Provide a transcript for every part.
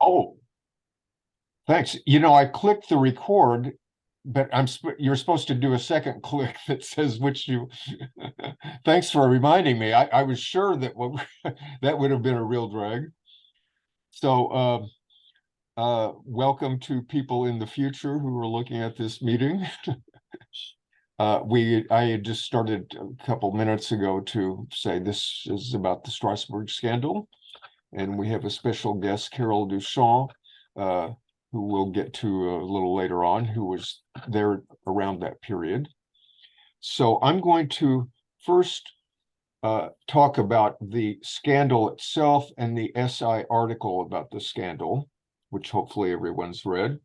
Oh, thanks. You know, I clicked the record, but you're supposed to do a second click that says which you. Thanks for reminding me. I was sure that that would have been a real drag. So, welcome to people in the future who are looking at this meeting. I had just started a couple minutes ago to say this is about the Strasbourg Scandal, and we have a special guest, Carol Duchamp, who we'll get to a little later on, who was there around that period. So I'm going to first talk about the scandal itself and the SI article about the scandal, which hopefully everyone's read.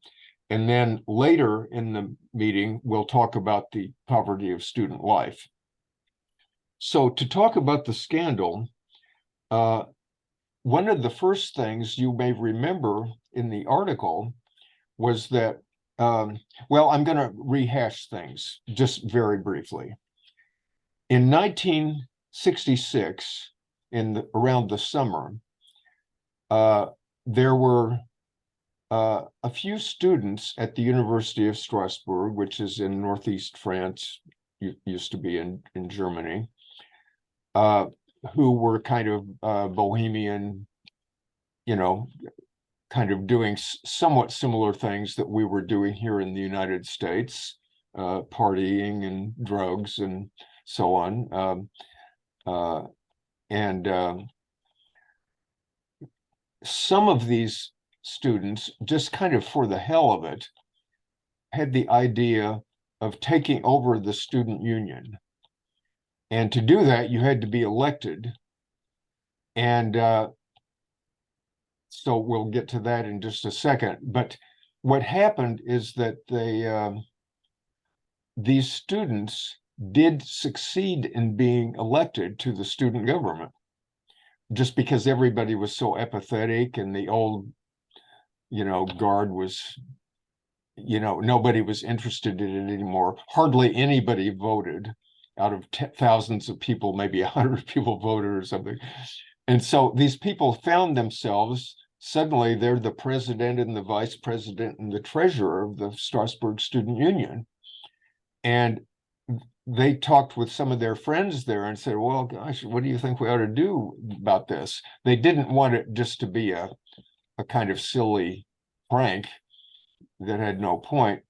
And then later in the meeting, we'll talk about the poverty of student life. So to talk about the scandal, one of the first things you may remember in the article was that, well, I'm going to rehash things just very briefly. In 1966, around the summer, there were a few students at the University of Strasbourg, which is in northeast France, used to be in Germany, who were kind of bohemian, you know, kind of doing somewhat similar things that we were doing here in the United States, partying and drugs and so on. Some of these students, just kind of for the hell of it, had the idea of taking over the student union. And to do that, you had to be elected. And so we'll get to that in just a second. But what happened is that these students did succeed in being elected to the student government, just because everybody was so apathetic and the old, guard was, nobody was interested in it anymore. Hardly anybody voted. Out of thousands of people, maybe 100 people voted or something. And so these people found themselves, suddenly they're the president and the vice president and the treasurer of the Strasbourg Student Union. And they talked with some of their friends there and said, well, gosh, what do you think we ought to do about this? They didn't want it just to be a kind of silly prank that had no point.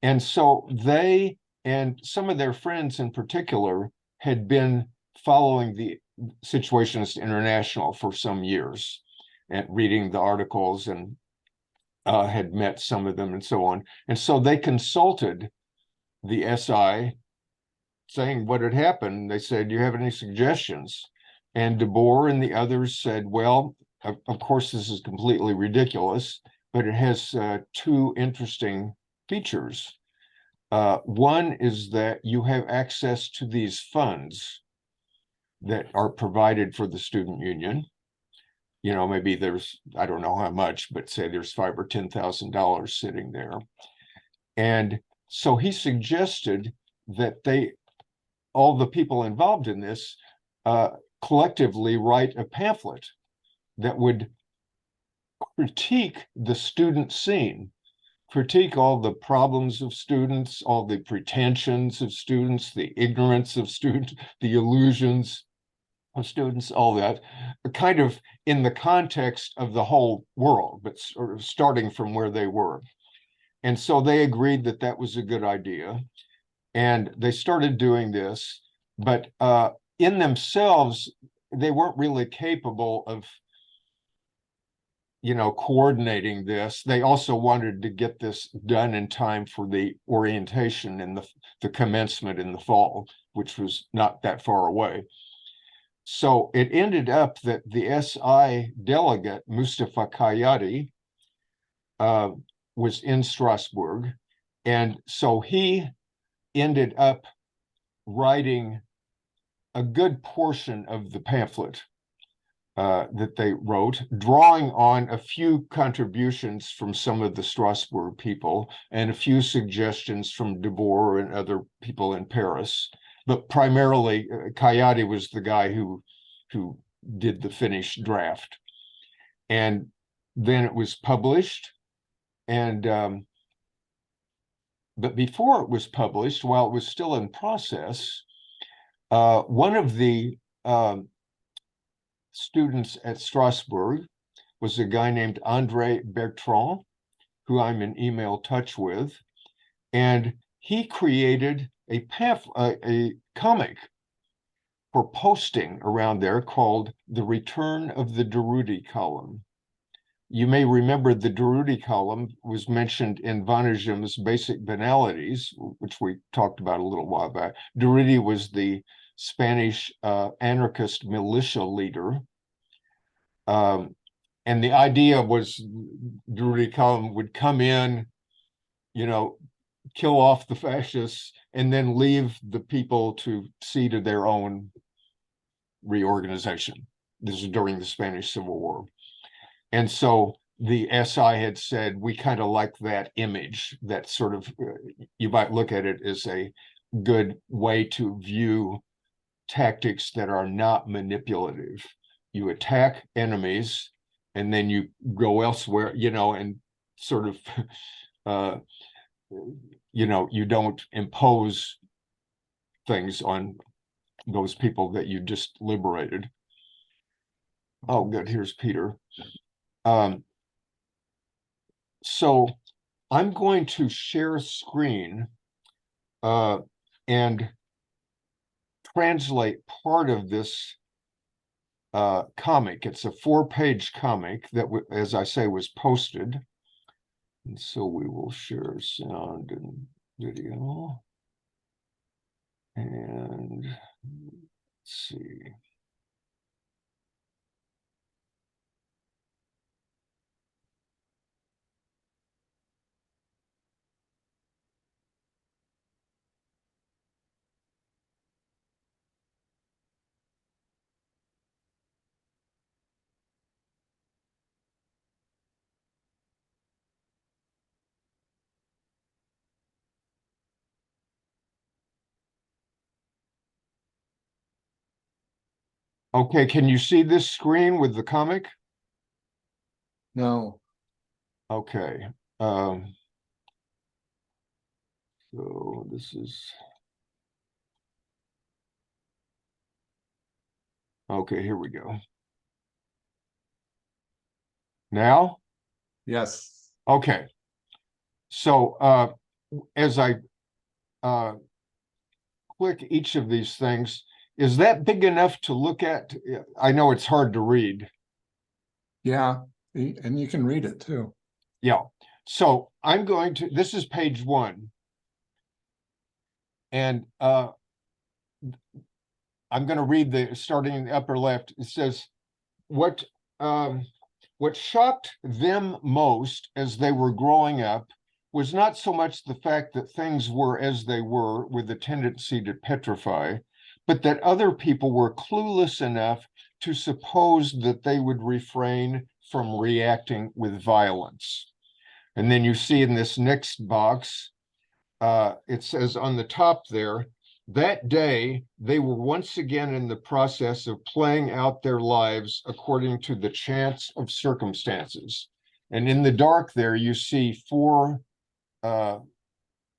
And so they and some of their friends in particular had been following the Situationist International for some years and reading the articles and had met some of them and so on. And so they consulted the SI saying what had happened. They said, do you have any suggestions? And Debord and the others said, well, of course, this is completely ridiculous, but it has two interesting features. One is that you have access to these funds that are provided for the student union. Maybe there's, I don't know how much, but say there's $5,000 or $10,000 sitting there. And so he suggested that all the people involved in this collectively write a pamphlet that would critique the student scene, critique all the problems of students, all the pretensions of students, the ignorance of students, the illusions of students, all that, kind of in the context of the whole world, but sort of starting from where they were. And so they agreed that that was a good idea. And they started doing this, but in themselves, they weren't really capable of coordinating this. They also wanted to get this done in time for the orientation and the commencement in the fall, which was not that far away. So it ended up that the SI delegate, Mustafa Kayati, was in Strasbourg. And so he ended up writing a good portion of the pamphlet that they wrote, drawing on a few contributions from some of the Strasbourg people and a few suggestions from Debord and other people in Paris. But primarily, Kayati was the guy who did the finished draft. And then it was published. And but before it was published, while it was still in process, one of the students at Strasbourg was a guy named André Bertrand, who I'm in email touch with, and he created a comic for posting around there called The Return of the Durutti Column. You may remember the Durutti column was mentioned in Vanagim's Basic Banalities, which we talked about a little while back. Durutti was the Spanish anarchist militia leader. And the idea was Durutti column would come in, kill off the fascists, and then leave the people to see to their own reorganization. This is during the Spanish Civil War. And so the SI had said, we kind of like that image, that sort of, you might look at it as a good way to view tactics that are not manipulative. You attack enemies and then you go elsewhere, and sort of, you don't impose things on those people that you just liberated. Oh, good. Here's Peter. So I'm going to share screen and translate part of this comic. It's a 4-page comic that, as I say, was posted. And so we will share sound and video. And let's see. Okay, can you see this screen with the comic? No. Okay. So this is, okay, here we go. Now? Yes. Okay. So as I click each of these things, is that big enough to look at? I know it's hard to read. Yeah, and you can read it too. Yeah. So I'm going to, this is page 1. And I'm going to read starting in the upper left. It says, what shocked them most as they were growing up was not so much the fact that things were as they were with a tendency to petrify, but that other people were clueless enough to suppose that they would refrain from reacting with violence. And then you see in this next box, it says on the top there, that day, they were once again in the process of playing out their lives according to the chance of circumstances. And in the dark there, you see 4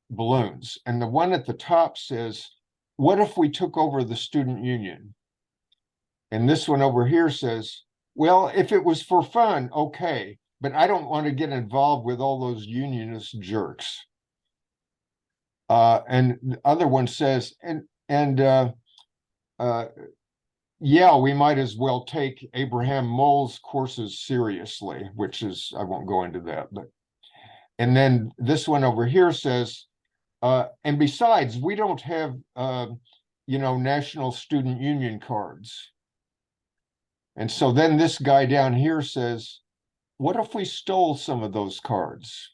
balloons. And the one at the top says, what if we took over the student union? And this one over here says, well, if it was for fun, okay, but I don't want to get involved with all those unionist jerks. And the other one says, yeah, we might as well take Abraham Moll's courses seriously, which is, I won't go into that, but, and then this one over here says, and besides, we don't have, National Student Union cards. And so then this guy down here says, what if we stole some of those cards?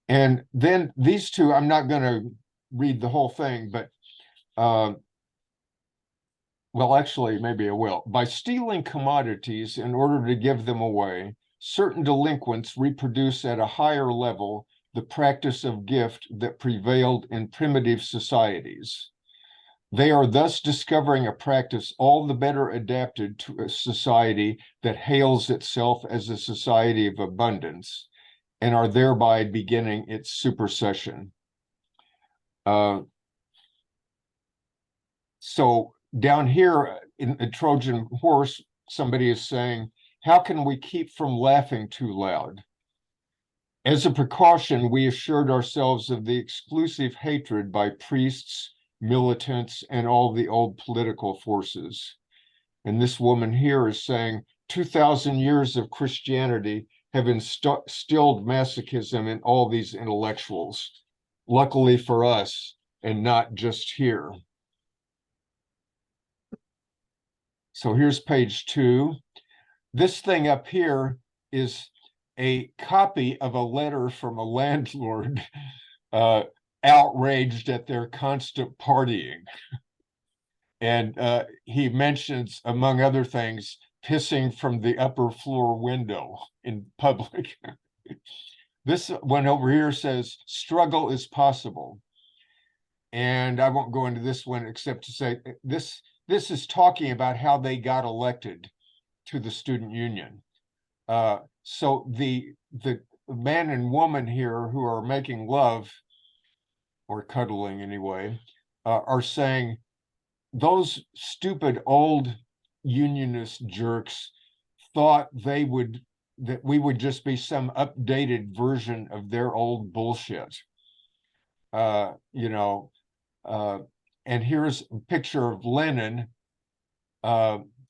And then these two, I'm not going to read the whole thing, but well, actually, maybe I will. By stealing commodities in order to give them away, certain delinquents reproduce at a higher level the practice of gift that prevailed in primitive societies. They are thus discovering a practice all the better adapted to a society that hails itself as a society of abundance, and are thereby beginning its supersession. So down here in the Trojan Horse, somebody is saying, how can we keep from laughing too loud? As a precaution, we assured ourselves of the exclusive hatred by priests, militants, and all the old political forces. And this woman here is saying 2,000 years of Christianity have instilled masochism in all these intellectuals, luckily for us, and not just here. So here's page 2. This thing up here is a copy of a letter from a landlord outraged at their constant partying. And he mentions, among other things, pissing from the upper floor window in public. This one over here says, struggle is possible. And I won't go into this one except to say this is talking about how they got elected to the student union. So the man and woman here who are making love, or cuddling anyway, are saying those stupid old unionist jerks thought that we would just be some updated version of their old bullshit. And here's a picture of Lenin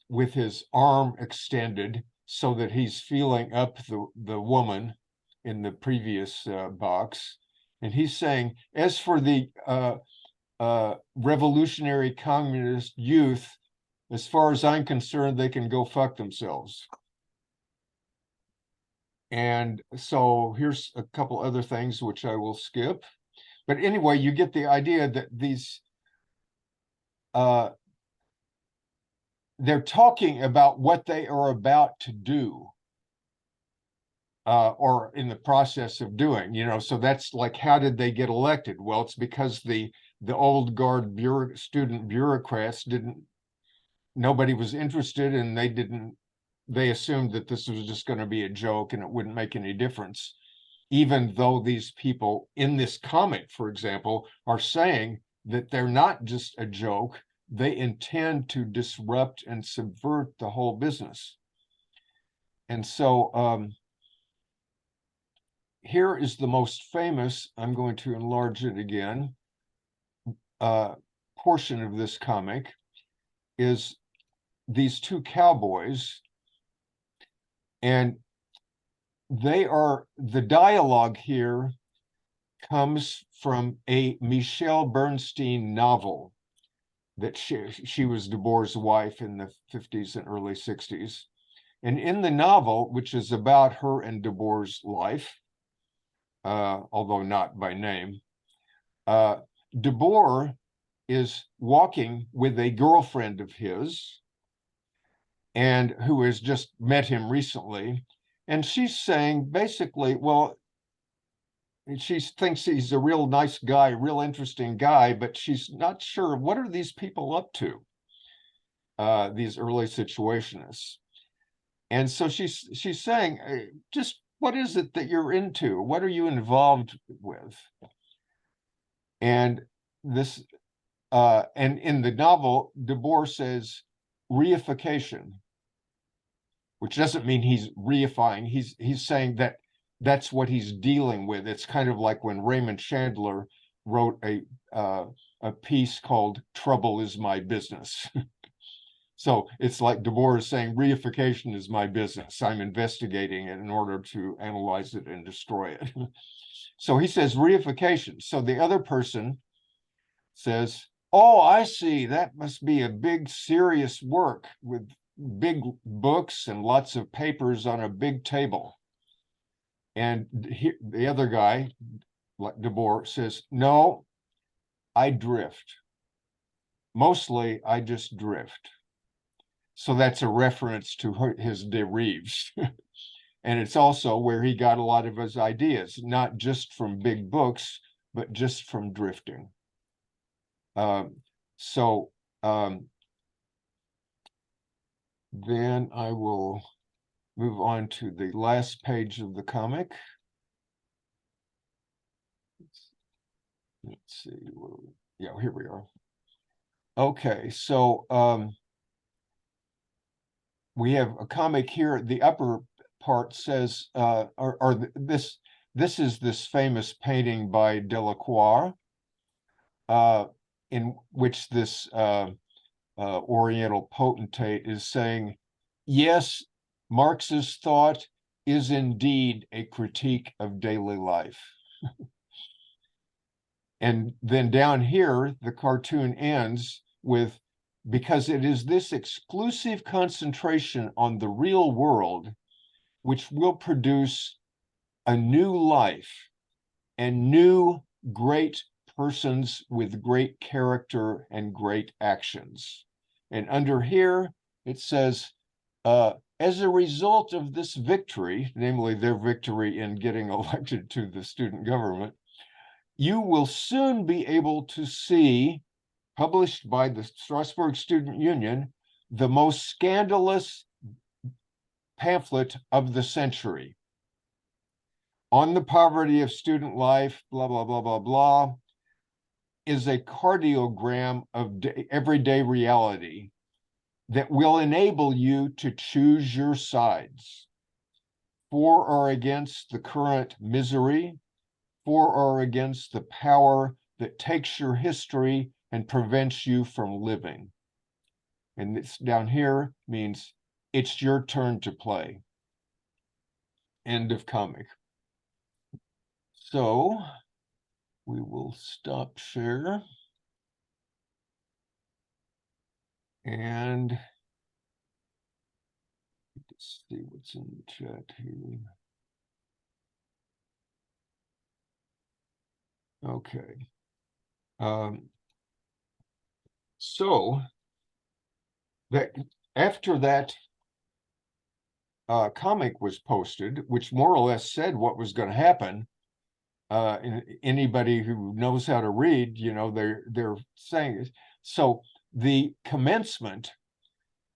with his arm extended so that he's feeling up the woman in the previous box. And he's saying, as for the revolutionary communist youth, as far as I'm concerned, they can go fuck themselves. And so here's a couple other things which I will skip. But anyway, you get the idea that these they're talking about what they are about to do, or in the process of doing, so that's like, how did they get elected? Well, it's because the old guard student bureaucrats nobody was interested, and they assumed that this was just going to be a joke and it wouldn't make any difference, even though these people in this comic, for example, are saying that they're not just a joke. They intend to disrupt and subvert the whole business. And so here is the most famous, I'm going to enlarge it again, portion of this comic is these two cowboys, and the dialogue here comes from a Michelle Bernstein novel that she was Debord's wife in the 50s and early 60s. And in the novel, which is about her and Debord's life, although not by name, Debord is walking with a girlfriend of his, and who has just met him recently. And she's saying basically, well, she thinks he's a real nice guy, real interesting guy, but she's not sure, what are these people up to, these early situationists? And so she's saying, just what is it that you're into? What are you involved with? And this, and in the novel, Debord says reification, which doesn't mean he's reifying. He's saying that that's what he's dealing with. It's kind of like when Raymond Chandler wrote a piece called "Trouble is My Business." So it's like Debord is saying reification is my business. I'm investigating it in order to analyze it and destroy it. So he says reification. So the other person says, oh, I see, that must be a big serious work with big books and lots of papers on a big table. And the other guy, like Debord, says, no, I drift. Mostly I just drift. So that's a reference to his derives. And it's also where he got a lot of his ideas, not just from big books, but just from drifting. So then I will move on to the last page of the comic. Let's see. Yeah, here we are. Okay, so we have a comic here. The upper part says, this is this famous painting by Delacroix, in which this Oriental potentate is saying, yes, Marx's thought is indeed a critique of daily life. And then down here, the cartoon ends with, because it is this exclusive concentration on the real world which will produce a new life and new great persons with great character and great actions. And under here, it says, as a result of this victory, namely their victory in getting elected to the student government, you will soon be able to see, published by the Strasbourg Student Union, the most scandalous pamphlet of the century on the poverty of student life, blah, blah, blah, blah, blah, is a cardiogram of everyday reality that will enable you to choose your sides, for or against the current misery, for or against the power that takes your history and prevents you from living. And this down here means it's your turn to play. End of comic. So we will stop share. And let's see what's in the chat here. Okay. So that after that comic was posted, which more or less said what was going to happen, anybody who knows how to read, you know, they're saying it. So the commencement,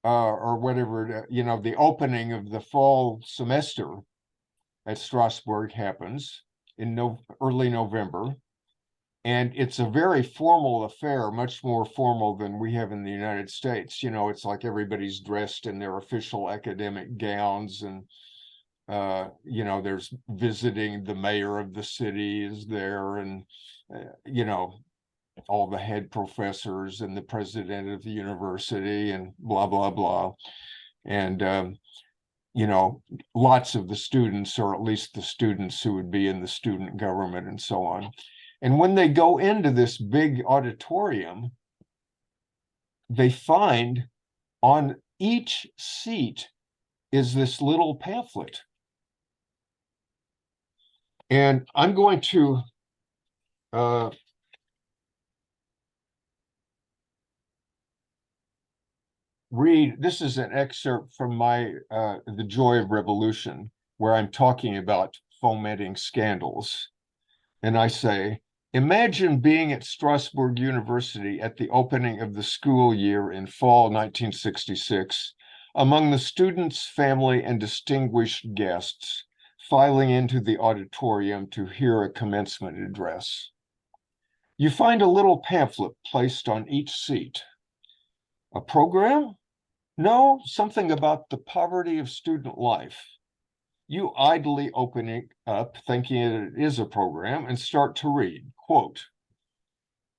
or whatever, you know, the opening of the fall semester at Strasbourg happens in early November. And it's a very formal affair, much more formal than we have in the United States. You know, it's like everybody's dressed in their official academic gowns, and you know, there's visiting, the mayor of the city is there, and you know, all the head professors and the president of the university and blah, blah, blah. And you know, lots of the students, or at least the students who would be in the student government and so on. And when they go into this big auditorium, they find on each seat is this little pamphlet. And I'm going to read, this is an excerpt from my The Joy of Revolution, where I'm talking about fomenting scandals. And I say, imagine being at Strasbourg University at the opening of the school year in fall 1966, among the students, family, and distinguished guests filing into the auditorium to hear a commencement address. You find a little pamphlet placed on each seat. A program? No, something about the poverty of student life. You idly open it up, thinking it is a program, and start to read. Quote,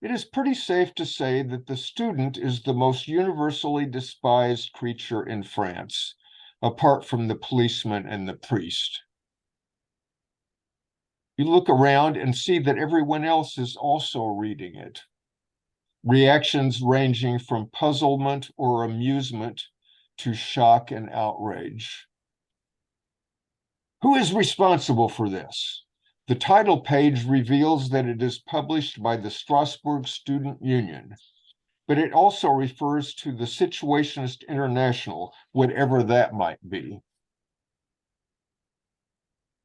it is pretty safe to say that the student is the most universally despised creature in France, apart from the policeman and the priest. You look around and see that everyone else is also reading it. Reactions ranging from puzzlement or amusement to shock and outrage. Who is responsible for this? The title page reveals that it is published by the Strasbourg Student Union, but it also refers to the Situationist International, whatever that might be.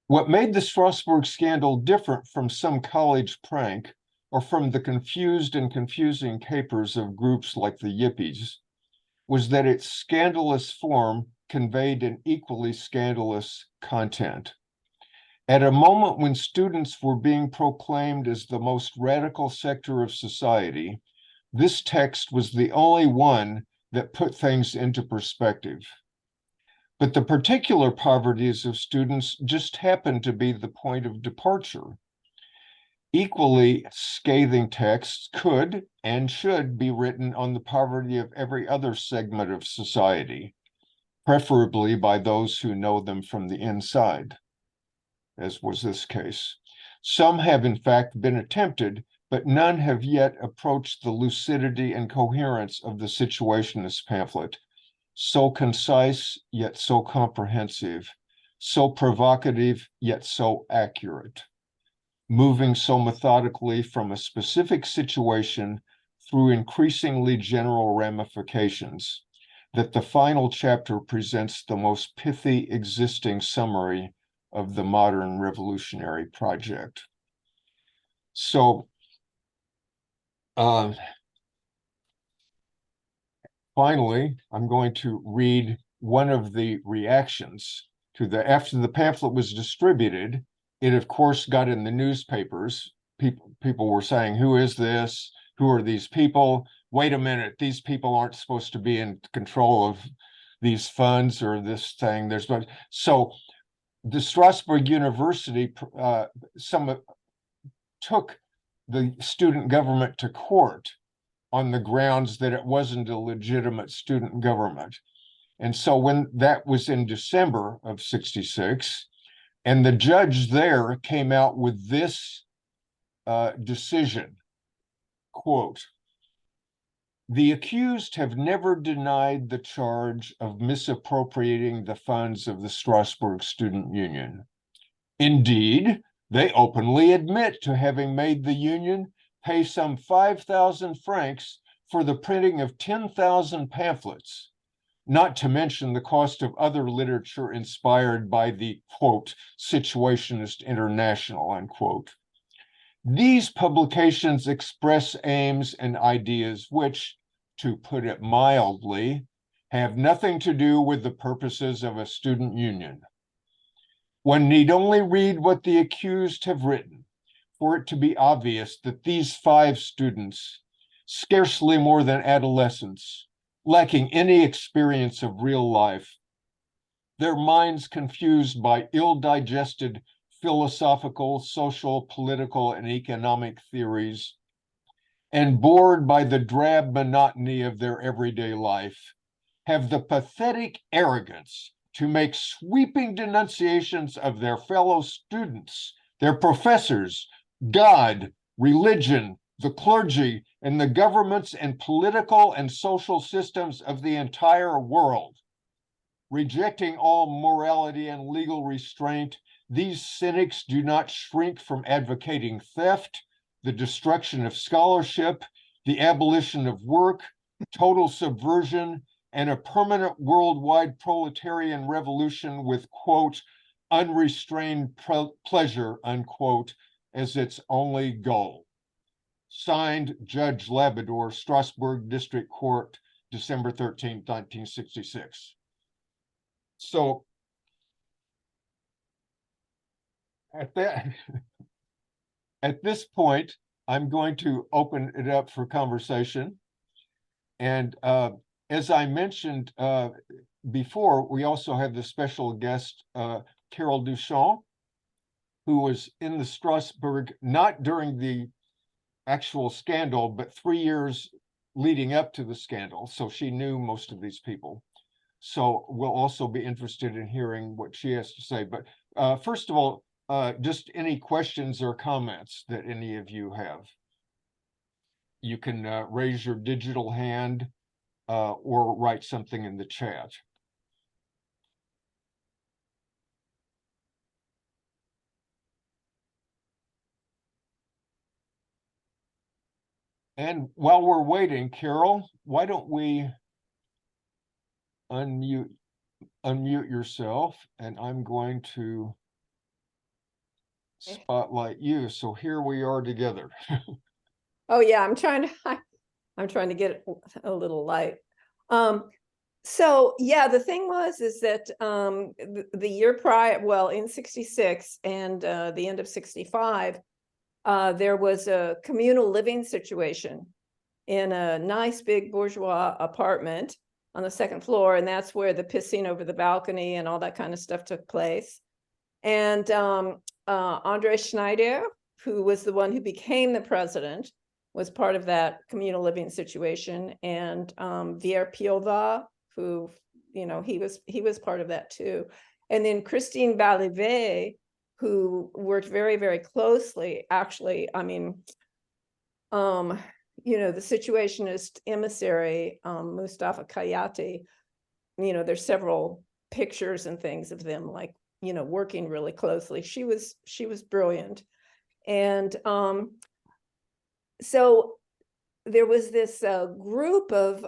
What made the Strasbourg Scandal different from some college prank, or from the confused and confusing capers of groups like the Yippies, was that its scandalous form conveyed an equally scandalous content. At a moment when students were being proclaimed as the most radical sector of society, this text was the only one that put things into perspective. But the particular poverties of students just happened to be the point of departure. Equally scathing texts could and should be written on the poverty of every other segment of society, preferably by those who know them from the inside, as was this case. Some have in fact been attempted, but none have yet approached the lucidity and coherence of the Situationist pamphlet, so concise yet so comprehensive, so provocative yet so accurate, moving so methodically from a specific situation through increasingly general ramifications, that the final chapter presents the most pithy existing summary of the modern revolutionary project. So, finally, I'm going to read one of the reactions to after the pamphlet was distributed. It, of course, got in the newspapers. People were saying, who is this? Who are these people? Wait a minute, these people aren't supposed to be in control of these funds or this thing. So the Strasbourg University took the student government to court on the grounds that it wasn't a legitimate student government. And so when that was in December of 66, and the judge there came out with this decision, quote, "The accused have never denied the charge of misappropriating the funds of the Strasbourg Student Union. Indeed, they openly admit to having made the union pay some 5,000 francs for the printing of 10,000 pamphlets, not to mention the cost of other literature inspired by the, quote, Situationist International, unquote. These publications express aims and ideas which, to put it mildly, have nothing to do with the purposes of a student union. One need only read what the accused have written for it to be obvious that these 5 students, scarcely more than adolescents, lacking any experience of real life, their minds confused by ill-digested philosophical, social, political, and economic theories, and bored by the drab monotony of their everyday life, have the pathetic arrogance to make sweeping denunciations of their fellow students, their professors, God, religion, the clergy, and the governments and political and social systems of the entire world. Rejecting all morality and legal restraint, these cynics do not shrink from advocating theft, the destruction of scholarship, the abolition of work, total subversion, and a permanent worldwide proletarian revolution with, quote, unrestrained pleasure, unquote, as its only goal. Signed, Judge Debord, Strasbourg District Court, December 13, 1966. So at this point, I'm going to open it up for conversation. And as I mentioned before, we also have the special guest, Carol Duchamp, who was in the Strasbourg, not during the actual scandal, but 3 years leading up to the scandal. So she knew most of these people. So we'll also be interested in hearing what she has to say. But first of all, just any questions or comments that any of you have. You can raise your digital hand or write something in the chat. And while we're waiting, Carol, why don't we unmute yourself, and I'm going to spotlight you. So here we are together. Oh yeah, I'm trying to get it a little light. So yeah, the thing is that the year prior, well, in 66 and the end of 65, there was a communal living situation in a nice big bourgeois apartment on the second floor, and that's where the pissing over the balcony and all that kind of stuff took place. And Andre Schneider, who was the one who became the president, was part of that communal living situation, and Vier Piova, who, you know, he was part of that too. And then Christine Balivet, who worked very, very closely, actually, I mean, you know, the Situationist emissary, Mustafa Kayati, you know, there's several pictures and things of them, like, you know, working really closely. She was brilliant. And so there was this group of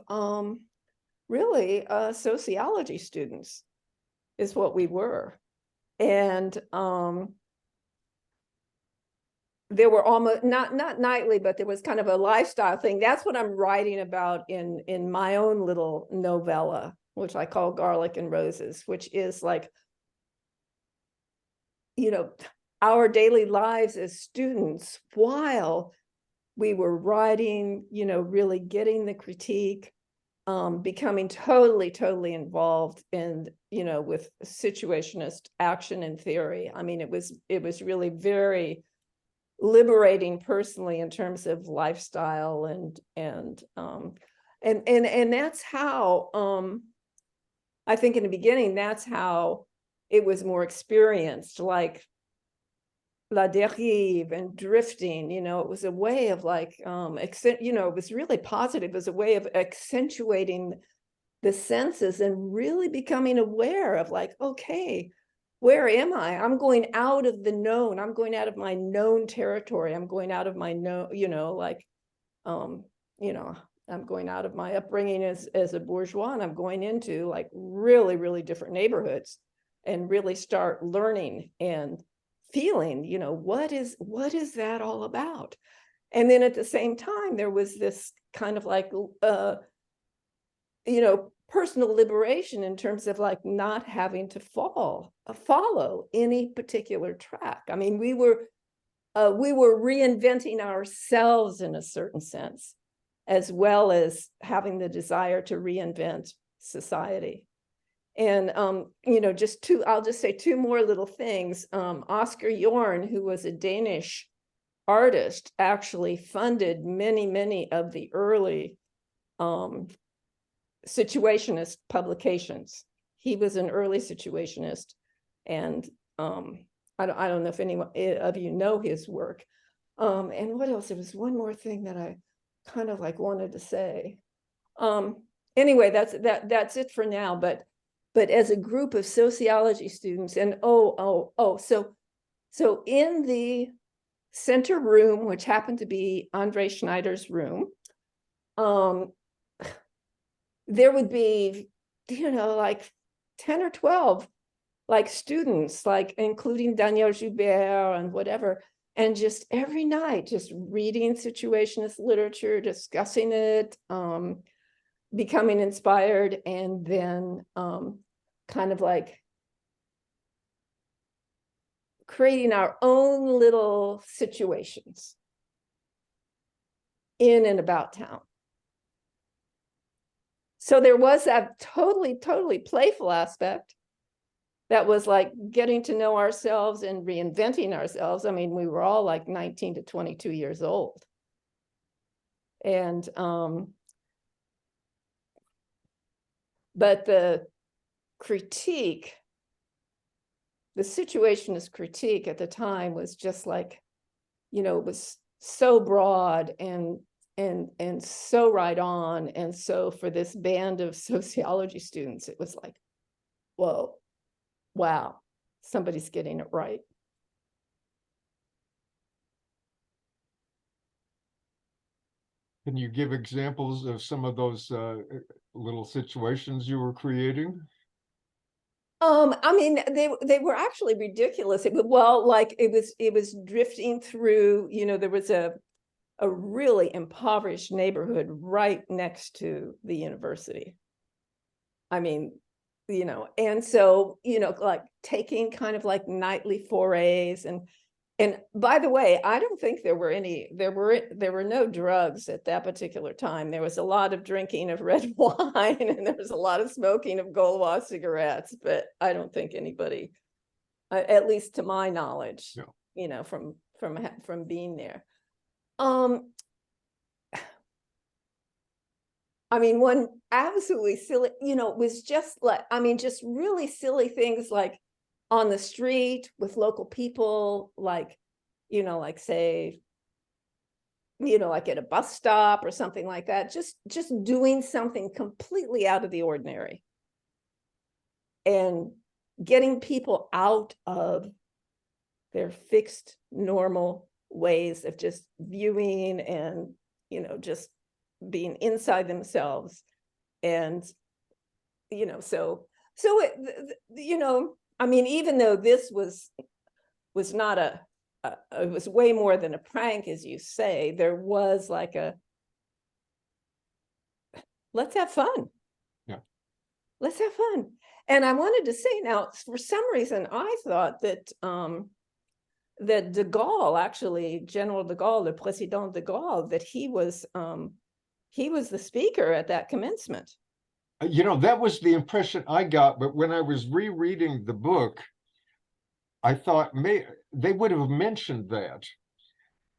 really sociology students is what we were. And there were almost not nightly, but there was kind of a lifestyle thing. That's what I'm writing about in my own little novella, which I call Garlic and Roses, which is like, you know, our daily lives as students while we were writing, you know, really getting the critique, becoming totally involved in, you know, with situationist action and theory. I mean, it was really very liberating personally in terms of lifestyle and that's how I think in the beginning that's how it was more experienced, like la dérive and drifting. You know, it was a way of like you know, it was really positive. It was a way of accentuating the senses and really becoming aware of like, okay, where am I? I'm going out of the known. I'm going out of my known territory. I'm going out of my known, you know, like, you know, I'm going out of my upbringing as a bourgeois, and I'm going into like really different neighborhoods and really start learning and feeling, you know, what is that all about? And then at the same time, there was this kind of like, you know, personal liberation in terms of like not having to follow any particular track. I mean, we were reinventing ourselves in a certain sense, as well as having the desire to reinvent society. And you know, I'll just say two more little things. Oscar Jorn, who was a Danish artist, actually funded many of the early situationist publications. He was an early situationist, and I don't know if anyone of you know his work. And what else? There was one more thing that I kind of like wanted to say. Anyway, that's it for now. But as a group of sociology students, and so in the center room, which happened to be Andre Schneider's room, there would be, you know, like 10 or 12 like students, like including Daniel Joubert and whatever, and just every night just reading situationist literature, discussing it, becoming inspired, and then kind of like creating our own little situations in and about town. So there was that totally playful aspect that was like getting to know ourselves and reinventing ourselves. I mean, we were all like 19 to 22 years old. And but the critique, the situationist critique at the time was just like, you know, it was so broad and so right on. And so for this band of sociology students, it was like, whoa, wow, somebody's getting it right. Can you give examples of some of those little situations you were creating? I mean, they were actually ridiculous. Well, like it was drifting through, you know, there was a a really impoverished neighborhood right next to the university. I mean, and so, like taking kind of like nightly forays, and by the way, I don't think there were no drugs at that particular time. There was a lot of drinking of red wine, and there was a lot of smoking of Gaulois cigarettes, but I don't think anybody, at least to my knowledge, No. from being there. I mean, one absolutely silly, it was just like, just really silly things like on the street with local people, like, like say, like at a bus stop or something like that, just doing something completely out of the ordinary and getting people out of their fixed normal ways of just viewing and, just being inside themselves. And, so even though this was not it was way more than a prank, as you say, there was like let's have fun. Yeah. Let's have fun. And I wanted to say now, for some reason, I thought that that de Gaulle, actually, General de Gaulle, the Président de Gaulle, that he was the speaker at that commencement. That was the impression I got, but when I was rereading the book, I thought they would have mentioned that,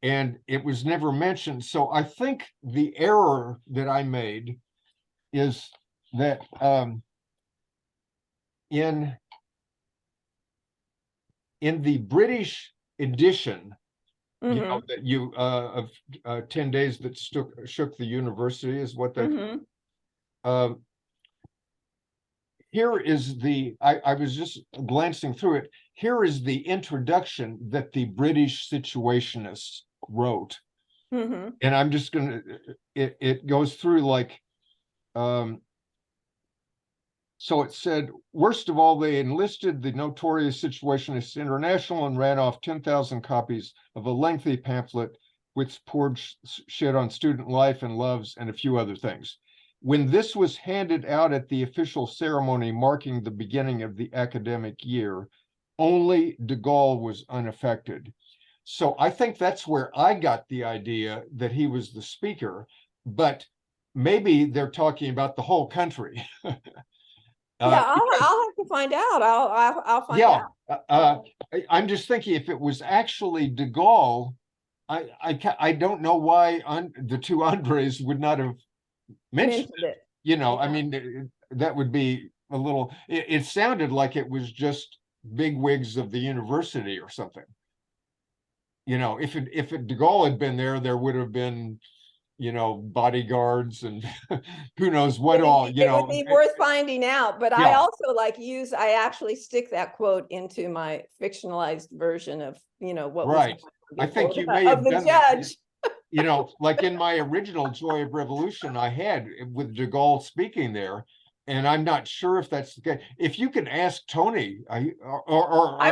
and it was never mentioned. So I think the error that I made is that in the British edition, that of 10 days that shook the university is what they. Here is I was just glancing through it. Here is the introduction that the British Situationists wrote. And I'm just gonna, it goes through like, so it said, worst of all, they enlisted the notorious Situationists International and ran off 10,000 copies of a lengthy pamphlet which poured shit on student life and loves and a few other things. When this was handed out at the official ceremony marking the beginning of the academic year, only de Gaulle was unaffected. So I think that's where I got the idea that he was the speaker, but maybe they're talking about the whole country. Yeah, I'll have to find out. I'll find out. I'm just thinking if it was actually de Gaulle, I don't know why the two Andres would not have mentioned it. I mean, that would be a little. It sounded like it was just big wigs of the university or something. If de Gaulle had been there, there would have been, bodyguards and who knows what all. It would be worth finding out. But I also I actually stick that quote into my fictionalized version of what right. was I think you may have the done judge. Like in my original Joy of Revolution, I had with de Gaulle speaking there, and I'm not sure if that's the case. If you could ask Tony, I will, or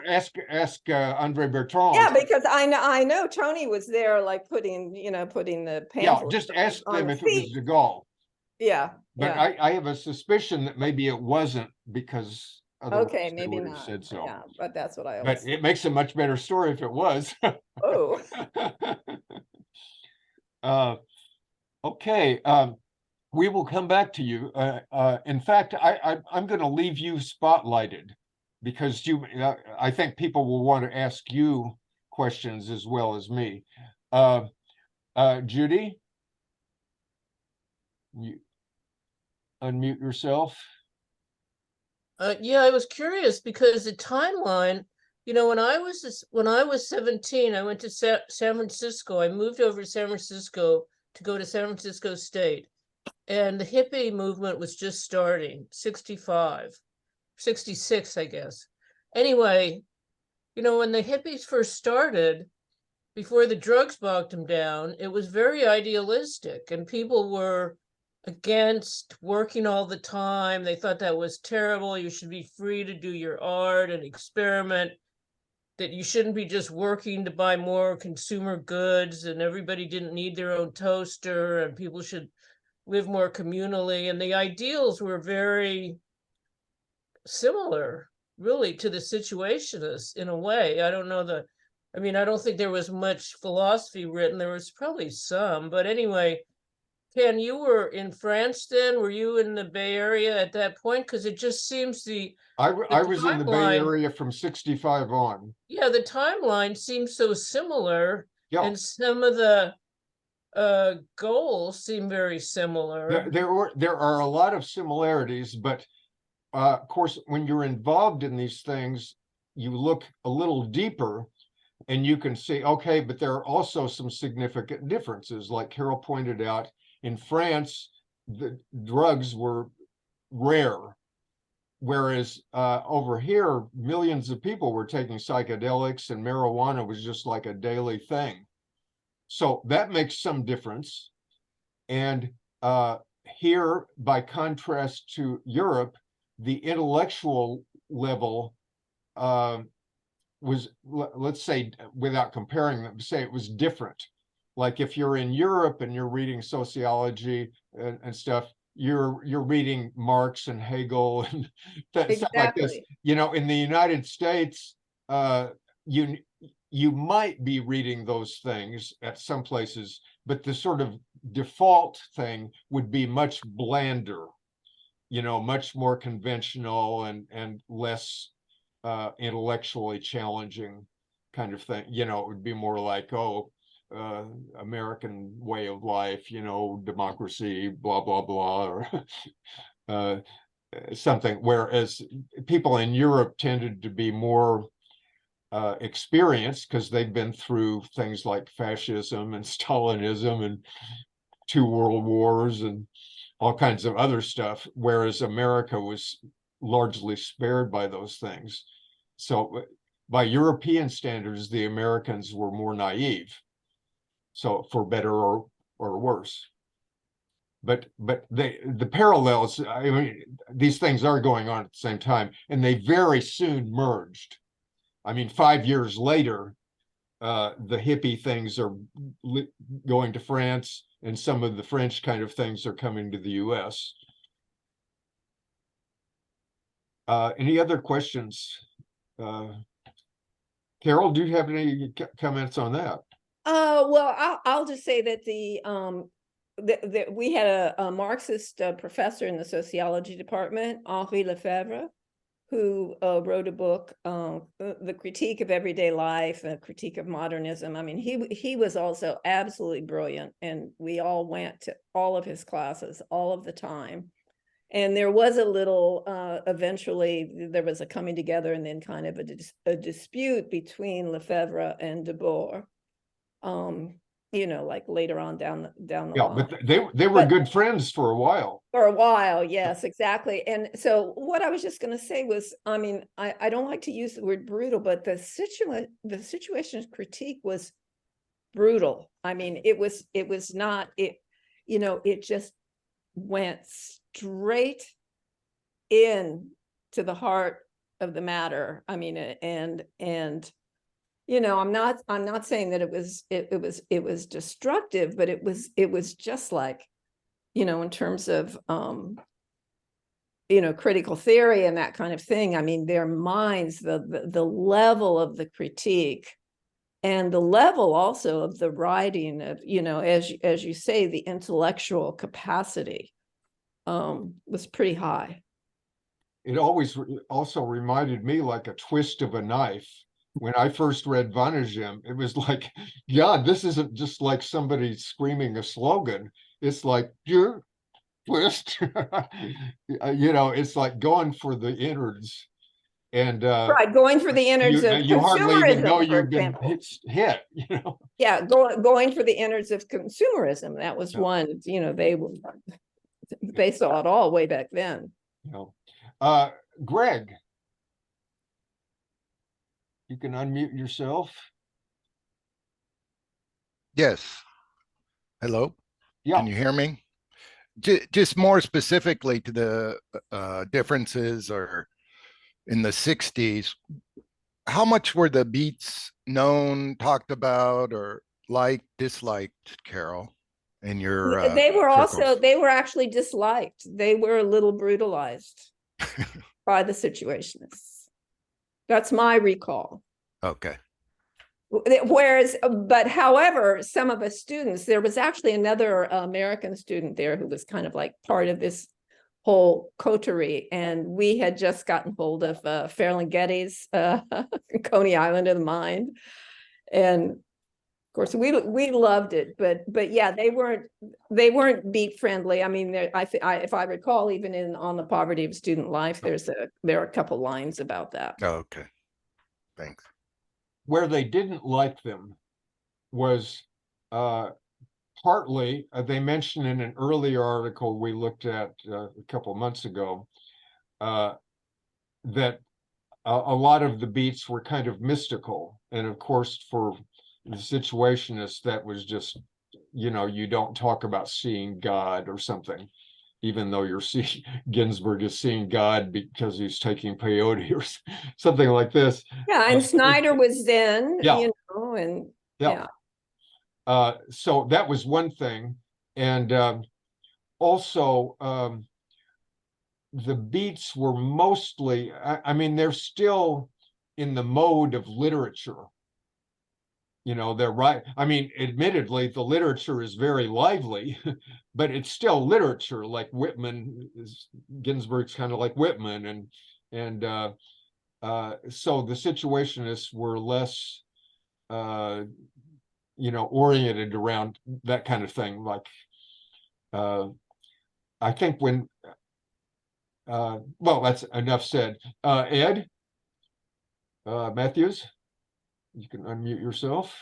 ask Andre Bertrand. Yeah, because I know Tony was there, like putting the pamphlet. Yeah, just ask them if it was de Gaulle. Yeah, but yeah. I have a suspicion that maybe it wasn't, because okay, maybe not. Said so. Yeah, but that's what I But always. it makes a much better story if it was. Oh. Okay. We will come back to you. In fact, I'm going to leave you spotlighted because I think people will want to ask you questions as well as me. Judy, you unmute yourself. Yeah, I was curious because the timeline, when I was 17, I went to San Francisco. I moved over to San Francisco to go to San Francisco State. And the hippie movement was just starting, 65, 66, I guess. Anyway, when the hippies first started, before the drugs bogged them down, it was very idealistic and people were against working all the time. They thought that was terrible. You should be free to do your art and experiment. that you shouldn't be just working to buy more consumer goods, and everybody didn't need their own toaster, and people should live more communally. And the ideals were very similar, really, to the Situationists in a way. I don't think there was much philosophy written. There was probably some, but anyway, Ken, you were in France then? Were you in the Bay Area at that point? Because it just seems I was in the Bay timeline- Area from 65 on. yeah, the timeline seems so similar, Yeah. and some of the goals seem very similar. There are a lot of similarities, but of course, when you're involved in these things, you look a little deeper and you can see, okay, but there are also some significant differences. Like Carol pointed out, in France, the drugs were rare, whereas over here, millions of people were taking psychedelics and marijuana was just like a daily thing. So that makes some difference. And here, by contrast to Europe, the intellectual level was, let's say, without comparing them, say it was different. Like if you're in Europe and you're reading sociology and stuff, you're reading Marx and Hegel and stuff like this. Exactly. You know, in the United States, you might be reading those things at some places, but the sort of default thing would be much blander, you know, much more conventional and less intellectually challenging kind of thing. You know, it would be more like, American way of life, you know, democracy, blah, blah, blah, or something. Whereas people in Europe tended to be more experienced because they've been through things like fascism and Stalinism and 2 world wars and all kinds of other stuff, whereas America was largely spared by those things. So by European standards, the Americans were more naive. So for better or worse. But the parallels, I mean, these things are going on at the same time, and they very soon merged. I mean, 5 years later, the hippie things are going to France, and some of the French kind of things are coming to the US. Any other questions? Carol, do you have any comments on that? Well, I'll just say that we had a Marxist professor in the sociology department, Henri Lefebvre, who wrote a book, The Critique of Everyday Life, a critique of modernism. I mean, he was also absolutely brilliant, and we all went to all of his classes all of the time. And there was a little, eventually there was a coming together and then kind of a dispute between Lefebvre and Debord. You know, like later on down the line. But they were good friends for a while. For a while, yes, exactly. And so what I was just going to say was, I mean, I don't like to use the word brutal, but the Situationist critique was brutal. I mean, it was not, you know, it just went straight in to the heart of the matter. I mean, and you know, I'm not saying that it was destructive, but it was just like, you know, in terms of you know, critical theory and that kind of thing. I mean, their minds, the level of the critique and the level also of the writing of, you know, as you say, the intellectual capacity was pretty high. It always also reminded me like a twist of a knife. When I first read Vanagem, it was like, God, this isn't just like somebody screaming a slogan. It's like, twist. You know, it's like going for the innards. And Right, going for the innards of you hardly even know consumerism, for you've been example. hit, you know. Yeah, going for the innards of consumerism. That was one, you know, they saw it all way back then. You know. Greg, you can unmute yourself. Yes. Hello. Yeah. Can you hear me? Just more specifically to the differences or in the 60s, how much were the beats known, talked about, or liked, disliked, Carol, in your They were circles? they were actually disliked. They were a little brutalized by the Situationists. That's my recall. Okay. Whereas, but however, some of us students, there was actually another American student there who was kind of like part of this whole coterie, and we had just gotten hold of Ferlinghetti's Coney Island of the Mind, and of course we loved it. But yeah, they weren't beat friendly. I mean, if I recall, even on the Poverty of Student Life, there are a couple lines about that. Okay. Thanks. Where they didn't like them was partly, they mentioned in an earlier article we looked at a couple months ago, that a lot of the beats were kind of mystical. And of course, for the Situationists, that was just, you don't talk about seeing God or something, even though you're seeing Ginsburg is seeing God because he's taking peyote or something like this. Yeah, and Snyder was Zen, Yeah. and Yeah. So that was one thing. And also, the beats were mostly, I mean, they're still in the mode of literature. They're right. I mean, admittedly, the literature is very lively, but it's still literature. Like Whitman, Ginsburg's kind of like Whitman, and so the Situationists were less, oriented around that kind of thing. Like, I think when, well, that's enough said. Ed Matthews, you can unmute yourself.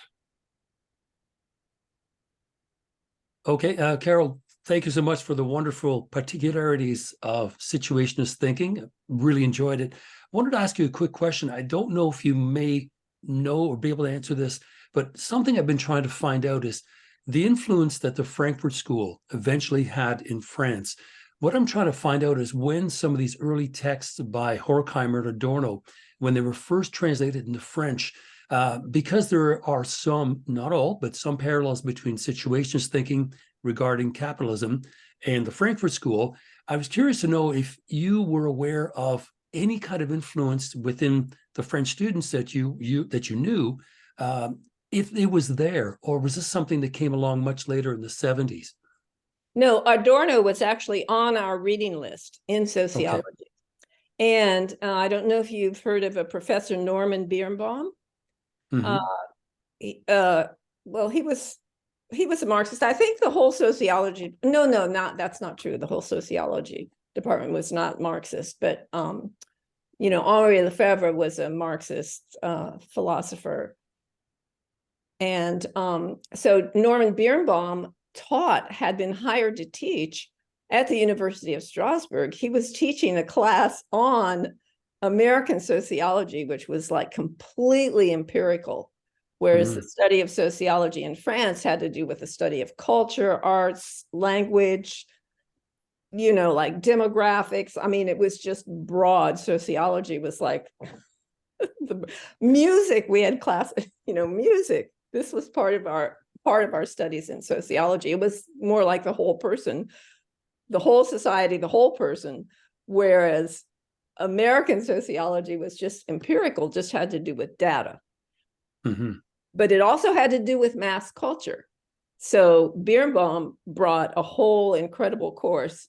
Okay, Carol, thank you so much for the wonderful particularities of situationist thinking. Really enjoyed it. I wanted to ask you a quick question. I don't know if you may know or be able to answer this, but something I've been trying to find out is the influence that the Frankfurt School eventually had in France. What I'm trying to find out is when some of these early texts by Horkheimer and Adorno, when they were first translated into French, because there are some, not all, but some parallels between situationist thinking regarding capitalism and the Frankfurt School. I was curious to know if you were aware of any kind of influence within the French students that you knew, if it was there, or was this something that came along much later in the 70s? No, Adorno was actually on our reading list in sociology. Okay. And I don't know if you've heard of a Professor Norman Birnbaum. Mm-hmm. Well, he was a Marxist. I think the whole sociology, that's not true. The whole sociology department was not Marxist, but Henri Lefebvre was a Marxist philosopher. And so Norman Birnbaum had been hired to teach at the University of Strasbourg. He was teaching a class on American sociology, which was like completely empirical, whereas the study of sociology in France had to do with the study of culture, arts, language, like demographics. I mean, it was just broad. Sociology was like the music. We had class, music. This was part of our studies in sociology. It was more like the whole person, the whole society, the whole person, whereas American sociology was just empirical, just had to do with data. Mm-hmm. But it also had to do with mass culture. So Birnbaum brought a whole incredible course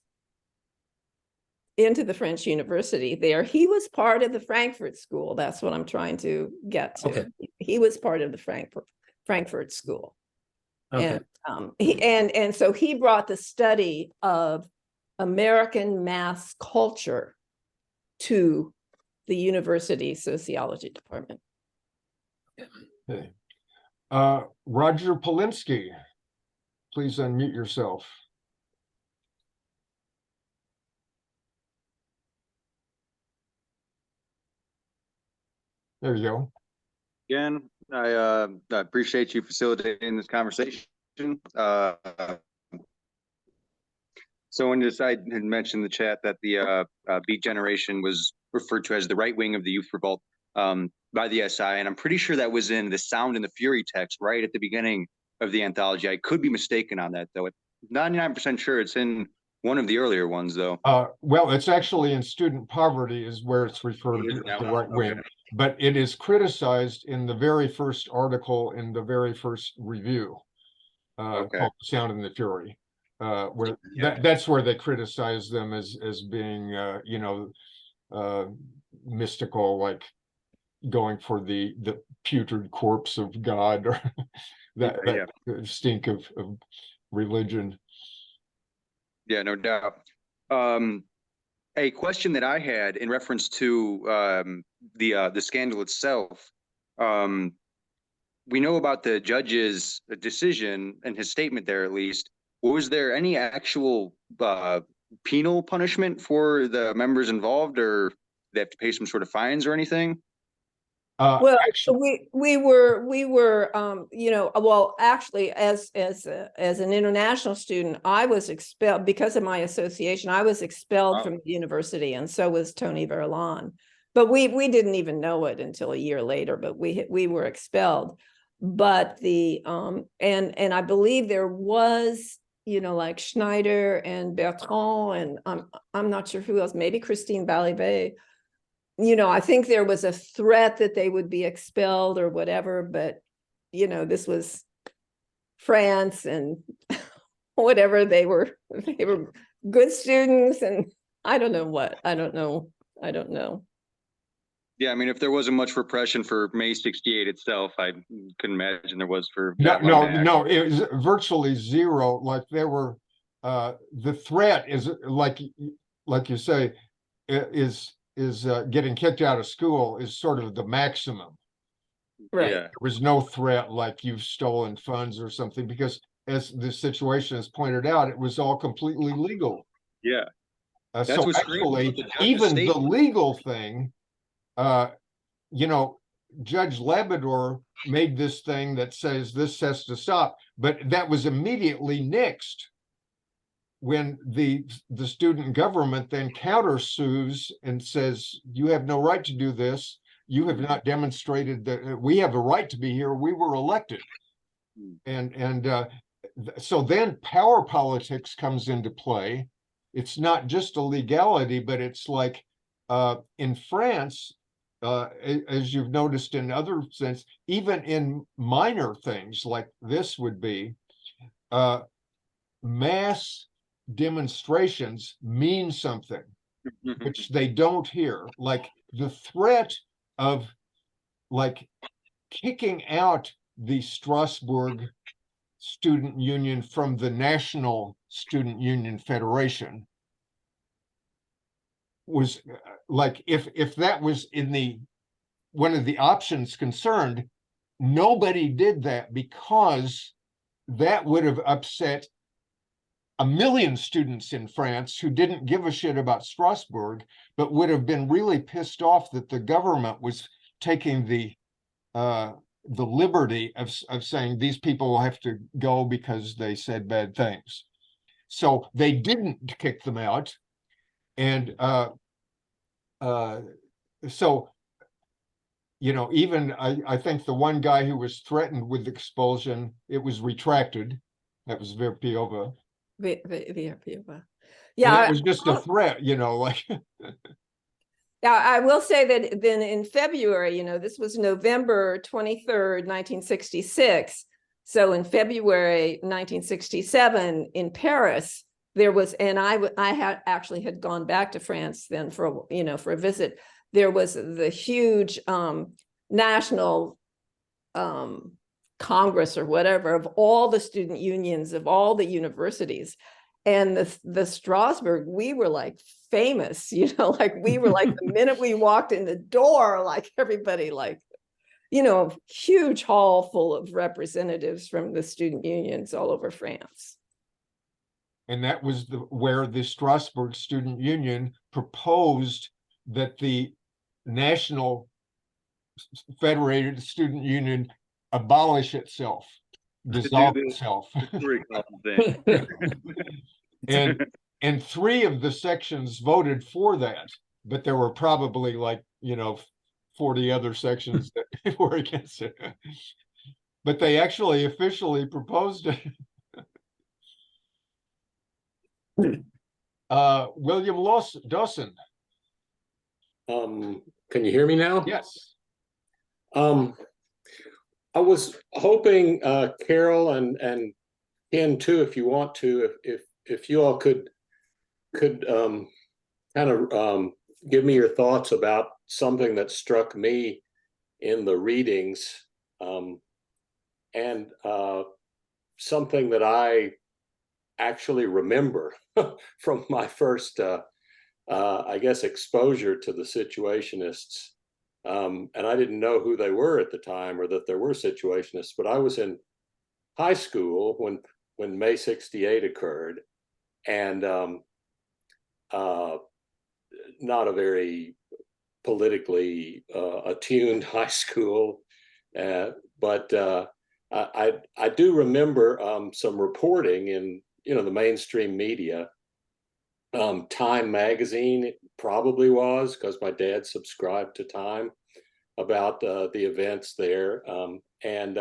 into the French University there. He was part of the Frankfurt School. That's what I'm trying to get to. Okay. He was part of the Frankfurt School. Okay. And so he brought the study of American mass culture to the university sociology department. Okay. Roger Polinsky, please unmute yourself. There you go. Again, I appreciate you facilitating this conversation. Someone just, I had mentioned in the chat that the Beat Generation was referred to as the right wing of the youth revolt. by the SI, and I'm pretty sure that was in the Sound and the Fury text right at the beginning of the anthology. I could be mistaken on that, though. 99% sure it's in one of the earlier ones, though. Well, it's actually in Student Poverty is where it's referred to as the right wing, but it is criticized in the very first article in the very first review, called Sound and the Fury, where that's where they criticize them as being, mystical, like going for the putrid corpse of God, or that stink of religion. Yeah, no doubt. A question that I had in reference to the scandal itself. We know about the judge's decision and his statement there, at least. Was there any actual penal punishment for the members involved, or they have to pay some sort of fines or anything? Well, actually, we were well, actually, as an international student, I was expelled because of my association. I was expelled from the university, and so was Tony Verlan. But we didn't even know it until a year later. But we were expelled. But the and I believe there was, like Schneider and Bertrand, and I'm not sure who else. Maybe Christine Balivet. I think there was a threat that they would be expelled or whatever, but, this was France, and whatever, they were good students, and I don't know. Yeah, I mean, if there wasn't much repression for May 68 itself, I couldn't imagine there was for no, it was virtually zero. Like there were, the threat is like you say, is getting kicked out of school is sort of the maximum. Right. Yeah. There was no threat like you've stolen funds or something, because as the situation has pointed out, it was all completely legal. Yeah. So actually, even the legal thing, Judge Labrador made this thing that says this has to stop, but that was immediately nixed when the student government then countersues and says, you have no right to do this. You have not demonstrated that we have a right to be here. We were elected. And so then power politics comes into play. It's not just a legality, but it's like in France, as you've noticed in other sense, even in minor things like this would be, mass demonstrations mean something, which they don't here. Like the threat of like kicking out the Strasbourg Student Union from the National Student Union Federation was like, if that was in the one of the options concerned, nobody did that, because that would have upset 1 million students in France who didn't give a shit about Strasbourg, but would have been really pissed off that the government was taking the liberty of saying these people will have to go because they said bad things. So they didn't kick them out. And so, even I think the one guy who was threatened with expulsion, it was retracted. That was Verpiova. Yeah, it was just a threat, like. Yeah, I will say that then in February, this was November 23rd, 1966. So in February 1967 in Paris, there was, and I had gone back to France then for a visit. There was the huge national Congress or whatever of all the student unions of all the universities. And the Strasbourg, we were like famous, like we were like the minute we walked in the door, like everybody, like, huge hall full of representatives from the student unions all over France. And that was where the Strasbourg Student Union proposed that the National Federated Student Union abolish itself, dissolve itself. And 3 of the sections voted for that, but there were probably like, 40 other sections that were against it. But they actually officially proposed it. William Dawson. Can you hear me now? Yes. I was hoping, Carol and Ken too, if you want to, if you all could kind of give me your thoughts about something that struck me in the readings, and something that I actually remember from my first, I guess, exposure to the Situationists. And I didn't know who they were at the time, or that there were Situationists, but I was in high school when May 68 occurred, and not a very politically attuned high school, but I do remember some reporting in the mainstream media. Time magazine probably was, because my dad subscribed to Time, about the events there, and